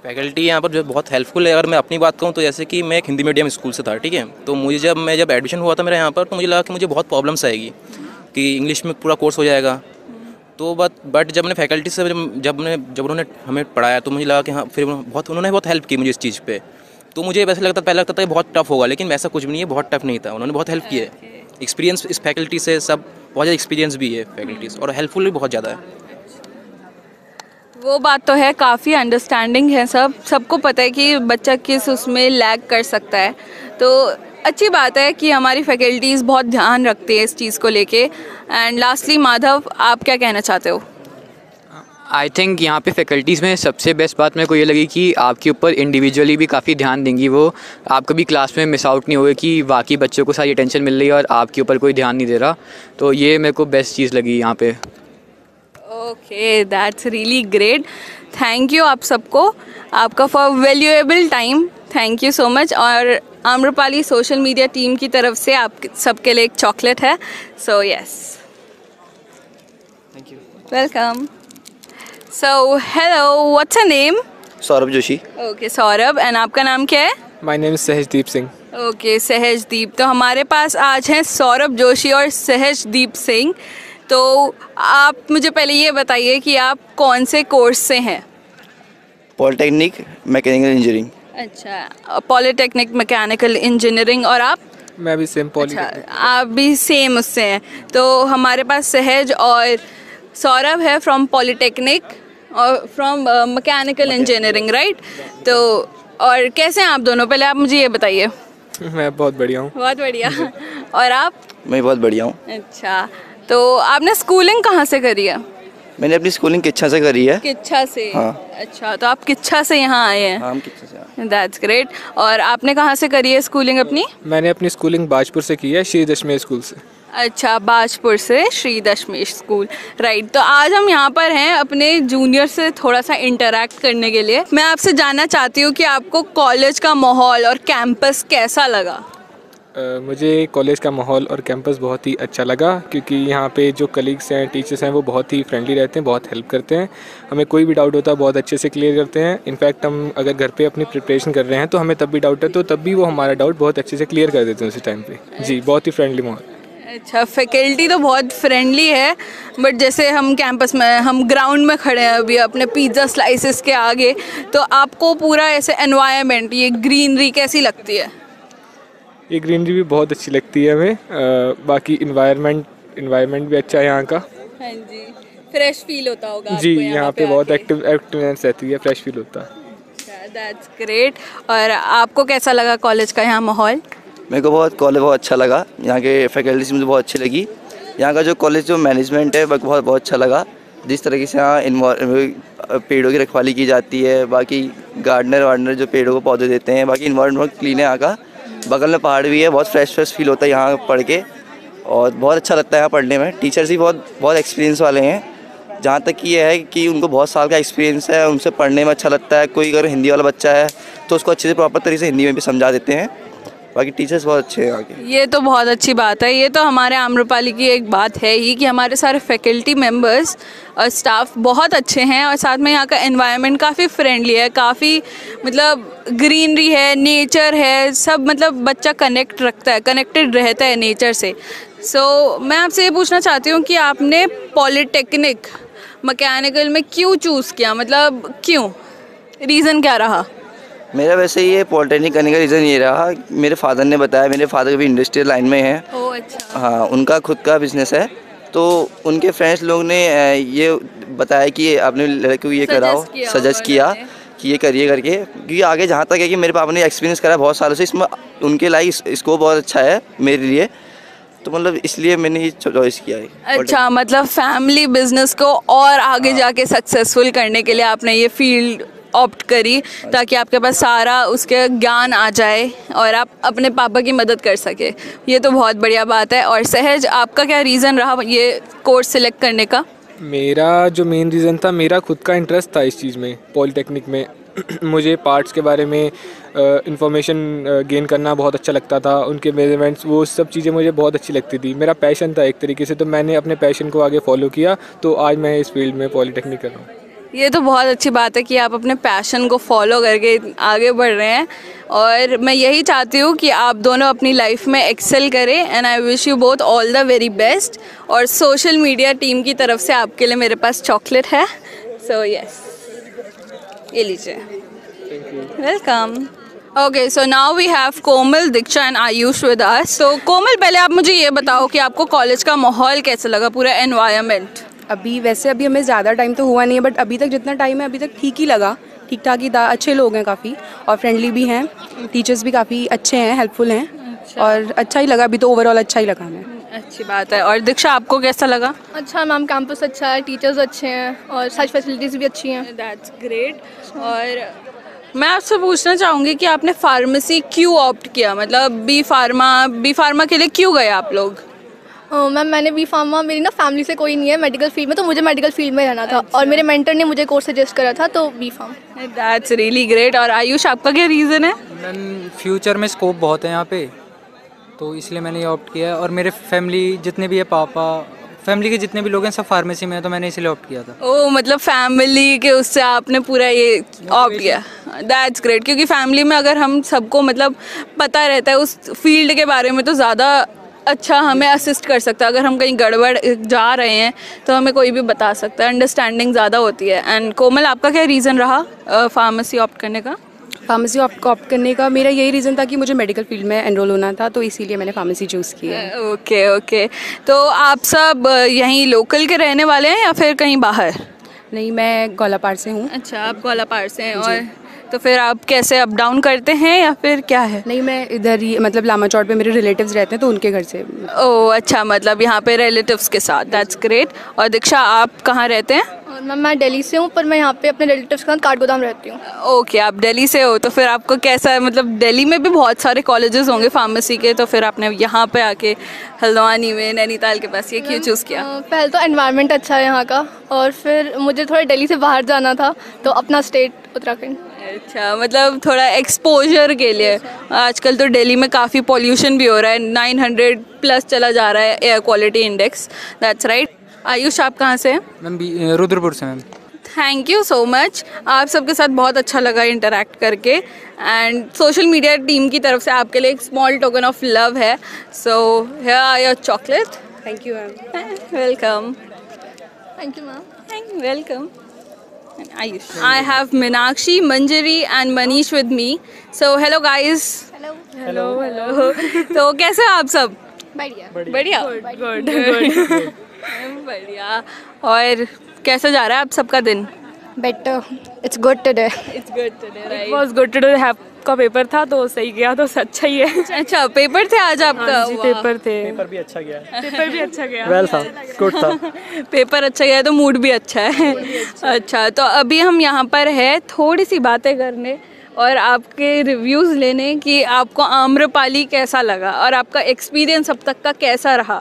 Speaker 19: फैकल्टी यहाँ पर जो बहुत हेल्पफुल है। अगर मैं अपनी बात कहूँ तो जैसे कि मैं एक हिंदी मीडियम स्कूल से था, ठीक है, तो मुझे जब एडमिशन हुआ था मेरा यहाँ पर, तो मुझे लगा कि मुझे बहुत प्रॉब्लम्स आएगी कि इंग्लिश में पूरा कोर्स हो जाएगा। तो बट जब मैंने फैकल्टी से जब उन्होंने हमें पढ़ाया तो मुझे लगा कि हाँ, फिर उन्होंने बहुत हेल्प की मुझे इस चीज़ पे। तो मुझे वैसे पहले लगता था बहुत टफ होगा, लेकिन वैसा कुछ भी नहीं है, बहुत टफ नहीं था। उन्होंने बहुत हेल्प की है। एक्सपीरियंस इस फैकल्टी से सब बहुत ज़्यादा एक्सपीरियंस भी है फैकल्टीज, और हेल्पफुल भी बहुत ज़्यादा है।
Speaker 1: वो बात तो है, काफ़ी अंडरस्टैंडिंग है, सबको पता है कि बच्चा किस उसमें लैग कर सकता है। तो अच्छी बात है कि हमारी फैकल्टीज़ बहुत ध्यान रखती है इस चीज़ को लेके। एंड लास्टली माधव, आप क्या कहना चाहते हो?
Speaker 20: आई थिंक यहाँ पे फैकल्टीज़ में सबसे बेस्ट बात मेरे को ये लगी कि आपके ऊपर इंडिविजुअली भी काफ़ी ध्यान देंगी। वो आप कभी क्लास में मिस आउट नहीं होगे कि बाकी बच्चों को सारी अटेंशन मिल रही है और आपके ऊपर कोई ध्यान नहीं दे रहा। तो ये मेरे को बेस्ट चीज़ लगी यहाँ पे।
Speaker 1: Okay, that's really great. Thank you आप सबको, आपका for valuable time, thank you so much. और आम्रपाली सोशल मीडिया टीम की तरफ से आप सबके लिए एक चॉकलेट है। So yes,
Speaker 6: thank you,
Speaker 1: welcome. So hello, what's your name?
Speaker 2: Saurabh Joshi.
Speaker 1: Okay Saurabh, and आपका नाम क्या है?
Speaker 22: My name is Sahajdeep Singh.
Speaker 1: Okay Sahajdeep, तो हमारे पास आज हैं सौरभ जोशी और सहजदीप सिंह। तो आप मुझे पहले ये बताइए कि आप कौन से कोर्स से हैं?
Speaker 2: Polytechnic mechanical engineering.
Speaker 1: अच्छा, पॉलिटेक्निक मैकेनिकल इंजीनियरिंग। और आप?
Speaker 22: मैं भी सेम पॉलिटेक्निक।
Speaker 1: अच्छा, आप भी सेम उससे हैं। तो हमारे पास सहज और सौरभ है फ्रॉम पॉलिटेक्निक और फ्रॉम मैकेनिकल इंजीनियरिंग, राइट? तो और कैसे हैं आप दोनों, पहले आप मुझे ये बताइए।
Speaker 22: मैं बहुत बढ़िया हूँ।
Speaker 1: बहुत बढ़िया। और आप?
Speaker 2: मैं बहुत बढ़िया हूँ।
Speaker 1: अच्छा, तो आपने स्कूलिंग कहाँ से करी है?
Speaker 2: मैंने अपनी स्कूलिंग किच्छा से करी है।
Speaker 1: किच्छा से?
Speaker 2: हाँ।
Speaker 1: अच्छा, तो आप किच्छा से यहाँ आए हैं?
Speaker 2: हाँ, हम किच्छा से आए।
Speaker 1: That's great. और आपने कहाँ से करी है स्कूलिंग अपनी?
Speaker 22: मैंने अपनी स्कूलिंग बाजपुर से की है, श्री दशमेश स्कूल से।
Speaker 1: अच्छा, बाजपुर से श्री दशमेश स्कूल, राइट। तो आज हम यहाँ पर हैं अपने जूनियर से थोड़ा सा इंटरेक्ट करने के लिए। मैं आपसे जानना चाहती हूँ कि आपको कॉलेज का माहौल और कैंपस कैसा लगा?
Speaker 22: मुझे कॉलेज का माहौल और कैंपस बहुत ही अच्छा लगा, क्योंकि यहाँ पे जो कलीग्स हैं, टीचर्स हैं, वो बहुत ही फ्रेंडली रहते हैं, बहुत हेल्प करते हैं। हमें कोई भी डाउट होता है बहुत अच्छे से क्लियर करते हैं। इनफैक्ट हम अगर घर पे अपनी प्रिपरेशन कर रहे हैं तो हमें तब भी डाउट है तो तब भी वो हमारा डाउट बहुत अच्छे से क्लियर कर देते हैं उसी टाइम पे। जी, बहुत ही फ्रेंडली माहौल।
Speaker 1: अच्छा, फैकल्टी तो बहुत फ्रेंडली है, बट जैसे हम कैंपस में, हम ग्राउंड में खड़े हैं अभी अपने पिज़्ज़ा स्लाइसेस के आगे, तो आपको पूरा ऐसे एनवायरनमेंट, ये ग्रीनरी कैसी लगती है?
Speaker 22: ये ग्रीनरी भी बहुत अच्छी लगती है हमें। बाकी इन्वायरमेंट भी अच्छा है यहाँ का।
Speaker 1: हाँ जी, फ्रेश फील होता होगा
Speaker 22: जी,
Speaker 1: आपको
Speaker 22: यहाँ पे बहुत एक्टिवनेस रहती है, फ्रेश फील होता है।
Speaker 1: That's great. और आपको कैसा लगा कॉलेज का यहाँ माहौल?
Speaker 2: मेरे को कॉलेज बहुत अच्छा लगा। यहाँ के फैकल्टीज मुझे बहुत अच्छी लगी। यहाँ का जो कॉलेज जो मैनेजमेंट है वो बहुत अच्छा लगा। जिस तरीके से यहाँ पेड़ों की रखवाली की जाती है, बाकी गार्डनर जो पेड़ों को पौधे देते हैं, बाकी इन्वायरमेंट क्लीन है यहाँ का। बगल में पहाड़ भी है, बहुत फ्रेश फील होता है यहाँ पढ़ के, और बहुत अच्छा लगता है यहाँ पढ़ने में। टीचर्स भी बहुत एक्सपीरियंस वाले हैं। जहाँ तक कि ये है कि उनको बहुत साल का एक्सपीरियंस है, उनसे पढ़ने में अच्छा लगता है। कोई अगर हिंदी वाला बच्चा है तो उसको अच्छे से प्रॉपर तरीके से हिंदी में भी समझा देते हैं। बाकी टीचर्स बहुत अच्छे हैं यहाँ के।
Speaker 1: ये तो बहुत अच्छी बात है। ये तो हमारे आम्रपाली की एक बात है ही कि हमारे सारे फैकल्टी मेंबर्स और स्टाफ बहुत अच्छे हैं, और साथ में यहाँ का एनवायरनमेंट काफ़ी फ्रेंडली है, काफ़ी मतलब ग्रीनरी है, नेचर है, सब मतलब बच्चा कनेक्टेड रहता है नेचर से। सो मैं आपसे ये पूछना चाहती हूँ कि आपने पॉलिटेक्निक मैकेनिकल में क्यों चूज़ किया, मतलब क्यों, रीज़न क्या रहा?
Speaker 2: मेरा वैसे ये पॉलिटेक्निक करने का रीज़न ये रहा, मेरे फादर ने बताया। मेरे फादर भी इंडस्ट्रियल लाइन में हैं।
Speaker 1: ओह अच्छा।
Speaker 2: हाँ, उनका खुद का बिजनेस है, तो उनके फ्रेंड्स लोग ने ये बताया कि आपने लड़के को ये कराओ, सजेस्ट किया कि ये करिए करके। क्योंकि आगे जहाँ तक है कि मेरे पापा ने एक्सपीरियंस करा बहुत सालों से, इसमें उनके लाइफ स्कोप बहुत अच्छा है मेरे लिए, तो मतलब इसलिए मैंने ये चॉइस किया है।
Speaker 1: अच्छा, मतलब फैमिली बिजनेस को और आगे जाके सक्सेसफुल करने के लिए आपने ये फील्ड ऑप्ट करी ताकि आपके पास सारा उसके ज्ञान आ जाए और आप अपने पापा की मदद कर सके। ये तो बहुत बढ़िया बात है। और सहज, आपका क्या रीज़न रहा ये कोर्स सिलेक्ट करने का?
Speaker 22: मेरा जो मेन रीज़न था, मेरा खुद का इंटरेस्ट था इस चीज़ में, पॉलीटेक्निक में। मुझे पार्ट्स के बारे में इंफॉर्मेशन गेन करना बहुत अच्छा लगता था, उनके मेजरमेंट्स, वो सब चीज़ें मुझे बहुत अच्छी लगती थी। मेरा पैशन था एक तरीके से, तो मैंने अपने पैशन को आगे फॉलो किया, तो आज मैं इस फील्ड में पॉलीटेक्निक कर रहा हूँ।
Speaker 1: ये तो बहुत अच्छी बात है कि आप अपने पैशन को फॉलो करके आगे बढ़ रहे हैं, और मैं यही चाहती हूँ कि आप दोनों अपनी लाइफ में एक्सेल करें। And I wish you both all the very best. और सोशल मीडिया टीम की तरफ से आपके लिए मेरे पास चॉकलेट है, सो यस, ये लीजिए। Welcome. Okay, so now we have Komal, Diksha and Ayush with us. तो कोमल, पहले आप मुझे ये बताओ कि आपको कॉलेज का माहौल कैसा लगा, पूरा एनवायरनमेंट?
Speaker 4: अभी हमें ज़्यादा टाइम तो हुआ नहीं है, बट अभी तक जितना टाइम है अभी तक ठीक ही लगा, ठीक ठाक ही था। अच्छे लोग हैं काफ़ी और फ्रेंडली भी हैं, टीचर्स भी काफ़ी अच्छे हैं, हेल्पफुल हैं। और अच्छा ही लगा, अभी तो ओवरऑल अच्छा ही लगा हमें।
Speaker 1: अच्छी बात है। और दीक्षा, आपको कैसा लगा?
Speaker 12: अच्छा मैम, कैंपस अच्छा है, टीचर्स अच्छे हैं और सारी फैसिलिटीज़ भी अच्छी हैं।
Speaker 1: That's great. और मैं आपसे पूछना चाहूँगी कि आपने फार्मेसी क्यों ऑप्ट किया, मतलब बी फार्मा के लिए क्यों गए आप लोग?
Speaker 12: मैम, मैंने बी फार्मा, मेरी ना फैमिली से कोई नहीं है मेडिकल फील्ड में, तो मुझे मेडिकल फील्ड में रहना था। और मेरे मेंटर ने मुझे कोर्स सजेस्ट करा था, तो B pharm.
Speaker 1: That's really great. और आयुष, आपका क्या रीज़न है?
Speaker 10: मैम, फ्यूचर में स्कोप बहुत है यहाँ पे, तो इसलिए मैंने ये ऑप्ट किया है। और मेरे फैमिली जितने भी है, पापा, फैमिली के जितने भी लोग हैं सब फार्मेसी में है, तो मैंने इसलिए ऑप्ट किया था।
Speaker 1: ओह, मतलब फैमिली के उससे आपने पूरा ये ऑप्ट किया। दैट्स ग्रेट, क्योंकि फैमिली में अगर हम सबको मतलब पता रहता है उस फील्ड के बारे में, तो ज़्यादा अच्छा हमें असिस्ट कर सकता है। अगर हम कहीं गड़बड़ जा रहे हैं तो हमें कोई भी बता सकता है, अंडरस्टैंडिंग ज़्यादा होती है। एंड कोमल, आपका क्या रीज़न रहा फार्मेसी ऑप्ट करने का?
Speaker 4: फार्मेसी ऑप्ट करने का मेरा यही रीज़न था कि मुझे मेडिकल फील्ड में एनरोल होना था, तो इसीलिए मैंने फार्मेसी चूज़ किया।
Speaker 1: Okay okay. तो आप सब यहीं लोकल के रहने वाले हैं या फिर कहीं बाहर?
Speaker 4: नहीं, मैं गौलापार से हूँ।
Speaker 1: अच्छा, आप गौलापार से हैं। और तो फिर आप कैसे अप डाउन करते हैं या फिर क्या है?
Speaker 4: नहीं, मैं इधर ही, मतलब लामा चौड़ पे मेरे रिलेटिव्स रहते हैं, तो उनके घर से।
Speaker 1: ओह अच्छा, मतलब यहाँ पे रिलेटिव्स के साथ। That's great. और दीक्षा, आप कहाँ रहते हैं?
Speaker 12: मैम, मैं दिल्ली से हूँ, पर मैं यहाँ पे अपने रिलेटिव्स के साथ काठगोदाम रहती हूँ।
Speaker 1: ओके, आप दिल्ली से हो, तो फिर आपको कैसा है, मतलब दिल्ली में भी बहुत सारे कॉलेजेस होंगे फार्मेसी के, तो फिर आपने यहाँ पे आके हल्द्वानी में, नैनीताल के पास, ये क्यों चूज़ किया?
Speaker 12: पहले तो एनवायरनमेंट अच्छा है यहाँ का, और फिर मुझे थोड़ा दिल्ली से बाहर जाना था, तो अपना स्टेट उत्तराखंड।
Speaker 1: अच्छा, मतलब थोड़ा एक्सपोजर के लिए। आजकल तो दिल्ली में काफ़ी पॉल्यूशन भी हो रहा है, 900 प्लस चला जा रहा है air quality index. That's right. Ayush, आप कहाँ से हैं?
Speaker 10: मैम, रुद्रपुर से। Ma'am,
Speaker 1: thank you so much. आप सबके साथ बहुत अच्छा लगा इंटरेक्ट करके। एंड सोशल मीडिया टीम की तरफ से आपके लिए एक स्मॉल टोकन ऑफ लव है, so here are your chocolate.
Speaker 4: Thank you ma'am.
Speaker 1: Welcome.
Speaker 12: Thank you ma'am.
Speaker 1: Welcome. Ayush. I have Meenakshi, Manjari and Manish with me. So hello guys.
Speaker 12: Hello.
Speaker 1: Hello. तो कैसे हो आप सब?
Speaker 12: बढ़िया।
Speaker 1: Good. बढ़िया। और कैसा जा रहा है आप सबका दिन?
Speaker 16: Better. It's good today.
Speaker 1: It's good today, right?
Speaker 8: It was good today. का पेपर था तो सही गया, तो अच्छा ही है।
Speaker 1: अच्छा, पेपर थे आज आपका?
Speaker 8: हाँ जी, पेपर थे।
Speaker 22: पेपर भी अच्छा गया।
Speaker 8: पेपर भी अच्छा गया।
Speaker 22: वेल था, गुड था।
Speaker 1: पेपर अच्छा गया तो मूड भी अच्छा है। अच्छा, तो अभी हम यहाँ पर है थोड़ी सी बातें करने और आपके रिव्यूज़ लेने कि आपको आम्रपाली कैसा लगा और आपका एक्सपीरियंस अब तक का कैसा रहा।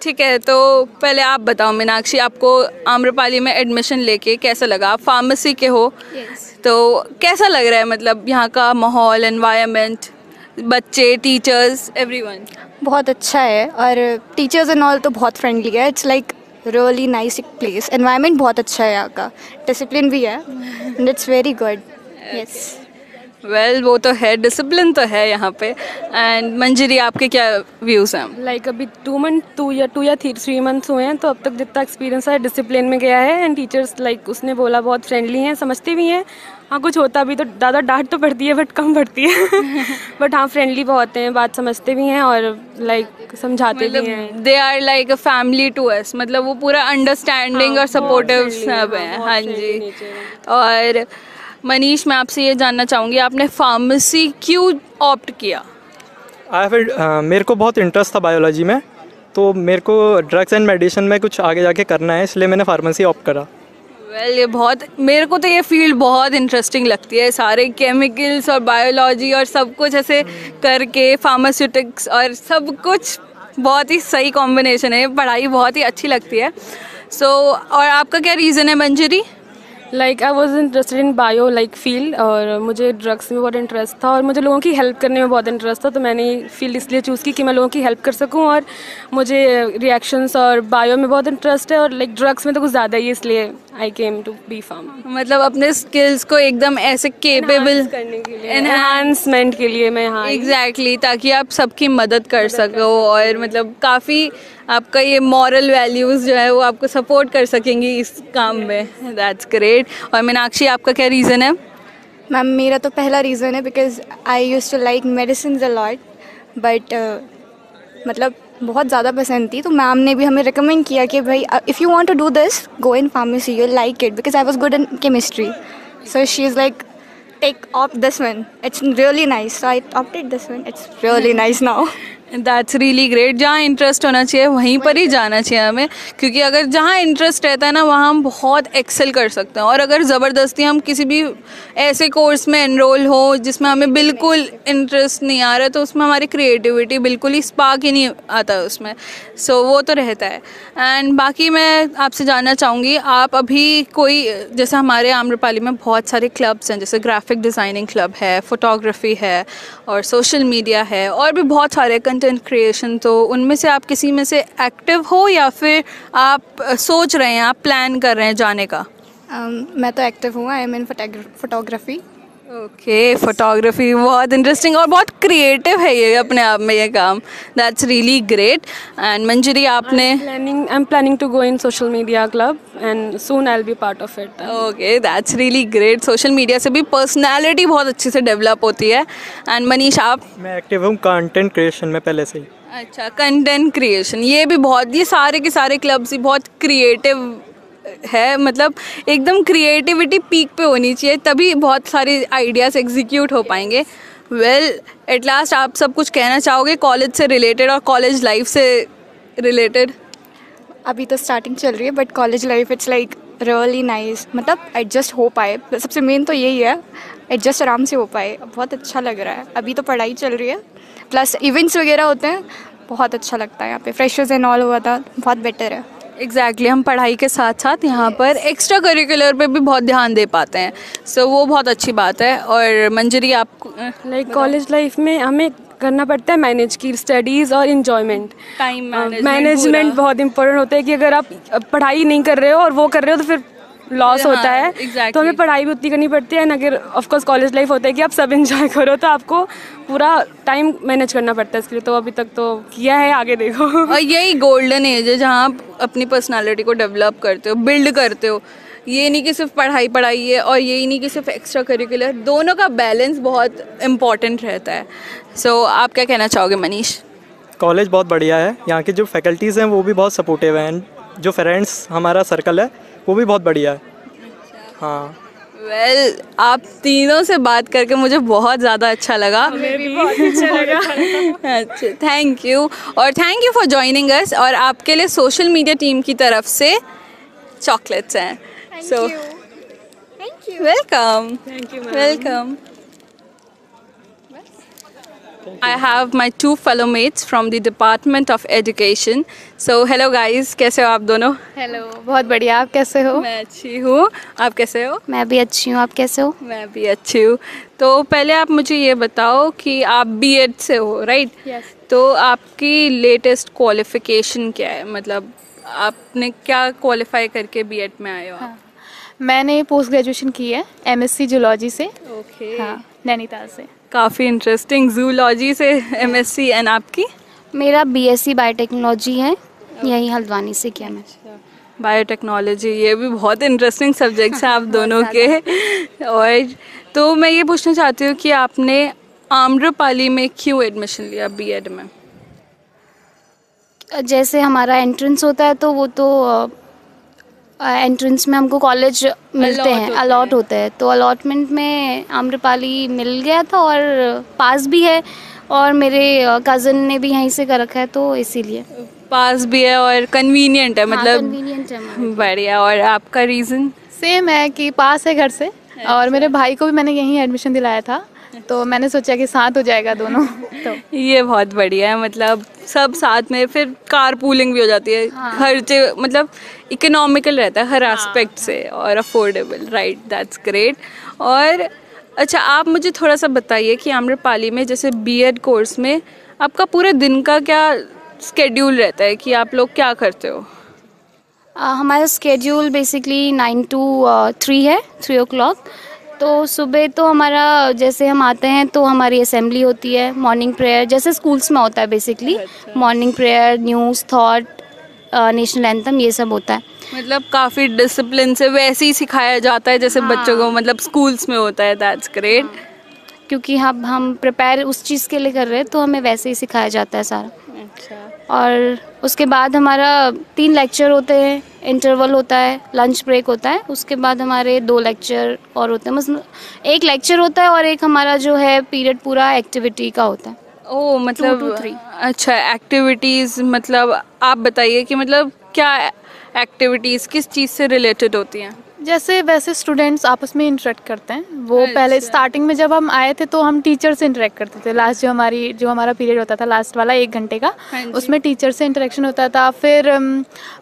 Speaker 1: ठीक है, तो पहले आप बताओ मीनाक्षी, आपको आम्रपाली में एडमिशन लेके कैसा लगा? आप फार्मेसी के हो, तो कैसा लग रहा है, मतलब यहाँ का माहौल, एनवायरनमेंट, बच्चे, टीचर्स, एवरीवन?
Speaker 16: बहुत अच्छा है और टीचर्स एंड ऑल तो बहुत फ्रेंडली है। It's like really nice place. Environment बहुत अच्छा है यहाँ का, डिसिप्लिन भी है and it's very good. Yes,
Speaker 1: well वो तो है, डिसिप्लिन तो है यहाँ पे। एंड मंजरी, आपके क्या व्यूज़ हैं?
Speaker 8: लाइक अभी 2 या 3 मंथ्स हुए हैं, तो अब तक जितना एक्सपीरियंस है डिसिप्लिन में गया है। एंड टीचर्स लाइक उसने बोला बहुत फ्रेंडली हैं, समझते भी हैं। हाँ, कुछ होता भी तो ज़्यादा डांट तो पड़ती है बट कम पड़ती है। बट हाँ, फ्रेंडली बहुत हैं, बात समझते भी हैं और लाइक समझाते भी हैं।
Speaker 1: They are like a family to us, मतलब वो पूरा अंडरस्टैंडिंग और सपोर्टिव सब है। हाँ जी। और मनीष, मैं आपसे ये जानना चाहूँगी, आपने फार्मेसी क्यों ऑप्ट किया?
Speaker 5: मेरे को बहुत इंटरेस्ट था बायोलॉजी में, तो मेरे को ड्रग्स एंड मेडिसिन में कुछ आगे जाके करना है, इसलिए मैंने फार्मेसी ऑप्ट करा।
Speaker 1: वेल ये बहुत, मेरे को तो ये फील्ड बहुत इंटरेस्टिंग लगती है, सारे केमिकल्स और बायोलॉजी और सब कुछ ऐसे करके, फार्मास्यूटिक्स और सब कुछ बहुत ही सही कॉम्बिनेशन है, पढ़ाई बहुत ही अच्छी लगती है। और आपका क्या रीज़न है Manjari?
Speaker 13: Like I was interested in bio like field, और मुझे ड्रग्स में बहुत इंटरेस्ट था और मुझे लोगों की हेल्प करने में बहुत इंटरेस्ट था, तो मैंने ये फील्ड इसलिए चूज़ की कि मैं लोगों की हेल्प कर सकूं, और मुझे रिएक्शंस और बायो में बहुत इंटरेस्ट है, और लाइक ड्रग्स में तो कुछ ज़्यादा ही, इसलिए आई केम टू बी फार्म।
Speaker 1: मतलब अपने स्किल्स को एकदम ऐसे केपेबल
Speaker 13: करने के लिए, एनहांसमेंट के लिए मैं यहाँ
Speaker 1: एग्जैक्टली, ताकि आप सबकी मदद कर सको, और मतलब काफ़ी आपका ये मॉरल वैल्यूज़ जो है वो आपको सपोर्ट कर सकेंगी इस काम में। That's great. और मीनाक्षी, आपका क्या रीज़न है?
Speaker 16: मैम मेरा तो पहला रीज़न है because I use to like medicine a lot, but मतलब बहुत ज़्यादा पसंद थी, तो मैम ने भी हमें रिकमेंड किया कि भाई if you want to do this go in pharmacy, you like it, because I was good in chemistry, so she is like take opt this one, it's really nice, so I opted this one, it's really nice now.
Speaker 1: That's really great. जहाँ interest होना चाहिए वहीं पर ही जाना चाहिए हमें, क्योंकि अगर जहाँ इंटरेस्ट रहता है ना वहाँ हम बहुत एक्सेल कर सकते हैं, और अगर ज़बरदस्ती हम किसी भी ऐसे कोर्स में एनरोल हो जिसमें हमें बिल्कुल इंटरेस्ट नहीं आ रहा है, तो उसमें हमारी क्रिएटिविटी बिल्कुल ही स्पार्क ही नहीं आता है उसमें, सो वो तो रहता है। एंड बाकी मैं आपसे जानना चाहूँगी, आप अभी कोई, जैसे हमारे आम्रपाली में बहुत सारे क्लब्स हैं, जैसे ग्राफिक डिज़ाइनिंग क्लब है, फोटोग्राफी है, और सोशल मीडिया है, और भी बहुत सारे कंटेंट क्रिएशन, तो उनमें से आप किसी में से एक्टिव हो या फिर आप सोच रहे हैं, आप प्लान कर रहे हैं जाने का?
Speaker 16: मैं तो एक्टिव हूँ, I am in photography.
Speaker 1: Okay, photography बहुत इंटरेस्टिंग और बहुत क्रिएटिव है ये अपने आप में ये काम। That's really great. And Manjari, आपने?
Speaker 13: I am planning to go in social media club and soon I will be part of it.
Speaker 1: Okay, that's really great. Social media से भी पर्सनालिटी बहुत अच्छे से डेवलप होती है। एंड मनीष, आप?
Speaker 5: मैं एक्टिव हूँ कंटेंट क्रिएशन में पहले से ही।
Speaker 1: अच्छा, कंटेंट क्रिएशन, ये भी बहुत, ये सारे के सारे क्लब्स ही बहुत क्रिएटिव है, मतलब एकदम क्रिएटिविटी पीक पे होनी चाहिए, तभी बहुत सारे आइडियाज़ एग्जीक्यूट हो पाएंगे। वेल, एट लास्ट आप सब कुछ कहना चाहोगे कॉलेज से रिलेटेड और कॉलेज लाइफ से रिलेटेड?
Speaker 16: अभी तो स्टार्टिंग चल रही है, but college life it's like really nice, मतलब एडजस्ट हो पाए, सबसे मेन तो यही है, एडजस्ट आराम से हो पाए, बहुत अच्छा लग रहा है। अभी तो पढ़ाई चल रही है, प्लस इवेंट्स वगैरह होते हैं, बहुत अच्छा लगता है यहाँ पे, फ्रेशर्स एंड ऑल हुआ था, बहुत बेटर है।
Speaker 1: एग्जैक्टली, हम पढ़ाई के साथ साथ यहाँ पर एक्स्ट्रा करिकुलर पे भी बहुत ध्यान दे पाते हैं, सो वो बहुत अच्छी बात है। और मंजरी, आपको?
Speaker 13: लाइक कॉलेज लाइफ में हमें करना पड़ता है मैनेज की स्टडीज़ और इन्जॉयमेंट,
Speaker 1: टाइम
Speaker 13: मैनेजमेंट बहुत इंपॉर्टेंट होता है, कि अगर आप पढ़ाई नहीं कर रहे हो और वो कर रहे हो तो फिर लॉस होता है।
Speaker 1: exactly.
Speaker 13: तो हमें पढ़ाई भी उतनी करनी पड़ती है, अगर ऑफकोर्स कॉलेज लाइफ होता है कि आप सब एंजॉय करो, तो आपको पूरा टाइम मैनेज करना पड़ता है इसके लिए, तो अभी तक तो किया है, आगे देखो।
Speaker 1: और यही गोल्डन एज है जहाँ आप अपनी पर्सनालिटी को डेवलप करते हो, बिल्ड करते हो। ये नहीं कि सिर्फ पढ़ाई है, और यही नहीं कि सिर्फ एक्स्ट्रा करिकुलर, दोनों का बैलेंस बहुत इम्पॉर्टेंट रहता है। सो आप क्या कहना चाहोगे मनीष?
Speaker 5: कॉलेज बहुत बढ़िया है, यहाँ की जो फैकल्टीज़ हैं वो भी बहुत सपोर्टिव हैं, जो फ्रेंड्स हमारा सर्कल है वो भी बहुत बढ़िया है। हाँ,
Speaker 1: वेल, आप तीनों से बात करके मुझे बहुत ज़्यादा अच्छा लगा।
Speaker 13: हमें भी बहुत अच्छा लगा।
Speaker 1: अच्छा, थैंक यू, और thank you for joining us. और आपके लिए सोशल मीडिया टीम की तरफ से चॉकलेट्स हैं, so
Speaker 16: thank you.
Speaker 1: Welcome.
Speaker 13: Thank you,
Speaker 1: welcome. I have my two fellow mates from the Department of Education. So hello guys, कैसे हो आप दोनों?
Speaker 3: हेलो, बहुत बढ़िया, आप कैसे हो?
Speaker 1: मैं अच्छी हूँ, आप कैसे हो?
Speaker 3: मैं भी अच्छी हूँ, आप कैसे हो?
Speaker 1: मैं भी अच्छी हूँ। तो पहले आप मुझे ये बताओ कि आप बीएड से हो, राइट?
Speaker 3: Yes.
Speaker 1: तो आपकी लेटेस्ट क्वालिफिकेशन क्या है, मतलब आपने क्या क्वालिफाई करके बीएड में आए हो?
Speaker 3: हाँ, मैंने पोस्ट ग्रेजुएशन की है एमएससी जूलॉजी से।
Speaker 1: ओके।
Speaker 3: हाँ, नैनीताल से।
Speaker 1: काफ़ी इंटरेस्टिंग, जूलॉजी से एमएससी। एंड आपकी?
Speaker 3: मेरा बीएससी बायोटेक्नोलॉजी है, यही हल्द्वानी से किया मैं।
Speaker 1: बायोटेक्नोलॉजी, ये भी बहुत इंटरेस्टिंग सब्जेक्ट्स हैं आप दोनों के। और तो मैं ये पूछना चाहती हूँ कि आपने आम्रपाली में क्यों एडमिशन लिया बीएड में?
Speaker 3: जैसे हमारा एंट्रेंस होता है, तो वो तो एंट्रेंस में हमको कॉलेज मिलते हैं, अलॉट होते हैं, तो अलॉटमेंट में आम्रपाली मिल गया था, और पास भी है, और मेरे कज़न ने भी यहीं से कर रखा है, तो इसीलिए
Speaker 1: पास भी है और कन्वीनियंट है, मतलब
Speaker 3: कन्वीनियंट है।
Speaker 1: बढ़िया। और आपका रीज़न?
Speaker 9: सेम है कि पास है घर से, और मेरे भाई को भी मैंने यहीं एडमिशन दिलाया था, तो मैंने सोचा कि साथ हो जाएगा दोनों। तो
Speaker 1: ये बहुत बढ़िया है, मतलब सब साथ में, फिर कार पूलिंग भी हो जाती है। खर्चे मतलब इकोनॉमिकल रहता है हर एस्पेक्ट से और अफोर्डेबल, राइट, दैट्स ग्रेट। और अच्छा, आप मुझे थोड़ा सा बताइए कि आम्रपाली में जैसे बीएड कोर्स में आपका पूरे दिन का क्या स्केड्यूल रहता है, कि आप लोग क्या करते हो?
Speaker 3: हमारा स्केड्यूल बेसिकली 9 to 3 है, 3 o'clock। तो सुबह तो हमारा जैसे हम आते हैं तो हमारी असेंबली होती है, मॉर्निंग प्रेयर जैसे स्कूल्स में होता है basically, morning prayer, news, thought, national anthem, ये सब होता है।
Speaker 1: मतलब काफ़ी डिसिप्लिन से वैसे ही सिखाया जाता है जैसे बच्चों को मतलब स्कूल्स में होता है, दैट्स ग्रेट।
Speaker 3: क्योंकि हम प्रिपेयर उस चीज़ के लिए कर रहे हैं तो हमें वैसे ही सिखाया जाता है सारा।
Speaker 1: अच्छा।
Speaker 3: और उसके बाद हमारा 3 लेक्चर होते हैं, इंटरवल होता है, लंच ब्रेक होता है, उसके बाद हमारे 2 लेक्चर और होते हैं, मतलब 1 लेक्चर होता है और एक हमारा जो है पीरियड पूरा एक्टिविटी का होता है।
Speaker 1: ओ मतलब
Speaker 3: 2 to 3।
Speaker 1: अच्छा, एक्टिविटीज़ मतलब आप बताइए कि मतलब क्या एक्टिविटीज़ किस चीज़ से रिलेटेड होती हैं?
Speaker 9: जैसे वैसे स्टूडेंट्स आपस में इंटरेक्ट करते हैं, वो पहले स्टार्टिंग में जब हम आए थे तो हम टीचर से इंटरेक्ट करते थे। लास्ट जो हमारा पीरियड होता था, लास्ट वाला 1 घंटे का, उसमें टीचर से इंटरेक्शन होता था। फिर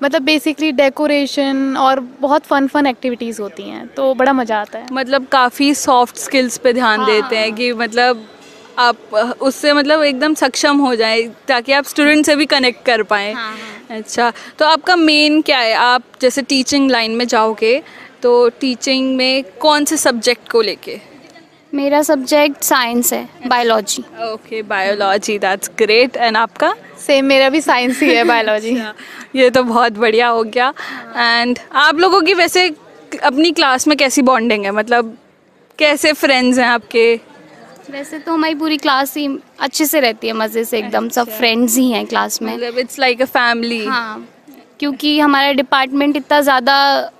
Speaker 9: मतलब बेसिकली डेकोरेशन और बहुत फन एक्टिविटीज़ होती हैं, तो बड़ा मज़ा आता है।
Speaker 1: मतलब काफ़ी सॉफ्ट स्किल्स पे ध्यान देते हैं कि मतलब आप उससे मतलब एकदम सक्षम हो जाए ताकि आप स्टूडेंट से भी कनेक्ट कर पाएँ। अच्छा, तो आपका मेन क्या है? आप जैसे टीचिंग लाइन में जाओगे तो टीचिंग में कौन से सब्जेक्ट को लेके?
Speaker 3: मेरा सब्जेक्ट साइंस है, biology.
Speaker 1: Okay, biology, that's great. And आपका?
Speaker 9: सेम, मेरा भी साइंस ही है, बायोलॉजी।
Speaker 1: ये तो बहुत बढ़िया हो गया। एंड आप लोगों की वैसे अपनी क्लास में कैसी बॉन्डिंग है, मतलब कैसे फ्रेंड्स हैं आपके?
Speaker 3: वैसे तो हमारी पूरी क्लास ही अच्छे से रहती है, मज़े से एकदम, सब फ्रेंड्स ही हैं क्लास में।
Speaker 1: मतलब इट्स लाइक अ फैमिली।
Speaker 3: हाँ, क्योंकि हमारा डिपार्टमेंट इतना ज़्यादा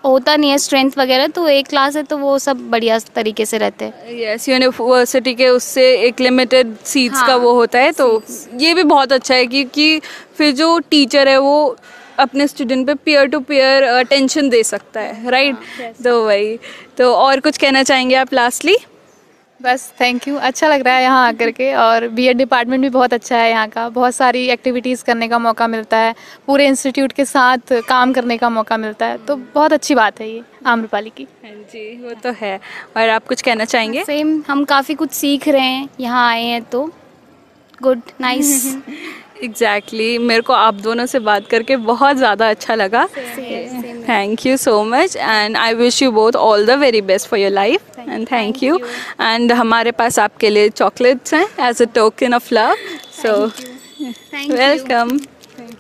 Speaker 3: होता नहीं है स्ट्रेंथ वगैरह, तो एक क्लास है तो वो सब बढ़िया तरीके से रहते हैं।
Speaker 1: यस, यूनिवर्सिटी के उससे एक लिमिटेड सीट्स का वो होता है, तो ये भी बहुत अच्छा है क्योंकि फिर जो टीचर है वो अपने स्टूडेंट पे पीयर टू पीयर अटेंशन दे सकता है, राइट? तो वही, तो और कुछ कहना चाहेंगे आप लास्टली?
Speaker 9: बस थैंक यू, अच्छा लग रहा है यहाँ आकर के, और बीएड डिपार्टमेंट भी बहुत अच्छा है यहाँ का, बहुत सारी एक्टिविटीज़ करने का मौका मिलता है, पूरे इंस्टीट्यूट के साथ काम करने का मौका मिलता है, तो बहुत अच्छी बात है ये आम्रपाली की।
Speaker 1: हाँ जी, वो तो है। और आप कुछ कहना चाहेंगे?
Speaker 3: सेम, हम काफ़ी कुछ सीख रहे हैं यहाँ आए हैं, तो गुड, नाइस।
Speaker 1: एग्जैक्टली, मेरे को आप दोनों से बात करके बहुत ज़्यादा अच्छा लगा। Thank you so much and I wish you both all the very best for your life and thank you. And हमारे पास आपके लिए चॉकलेट्स हैं as a token of love, so welcome.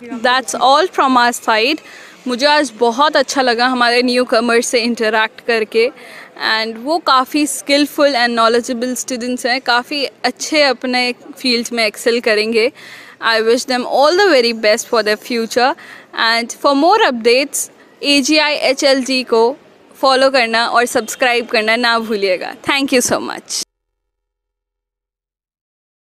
Speaker 1: That's all from our side. मुझे आज बहुत अच्छा लगा हमारे न्यू कमर्स से इंटरेक्ट करके, एंड वो काफ़ी स्किलफुल एंड नॉलेजेबल स्टूडेंट्स हैं, काफ़ी अच्छे अपने फील्ड में एक्सेल करेंगे। I wish them all the very best for their future and for more updates AGI HLG को फॉलो करना और सब्सक्राइब करना ना भूलिएगा। Thank you so much.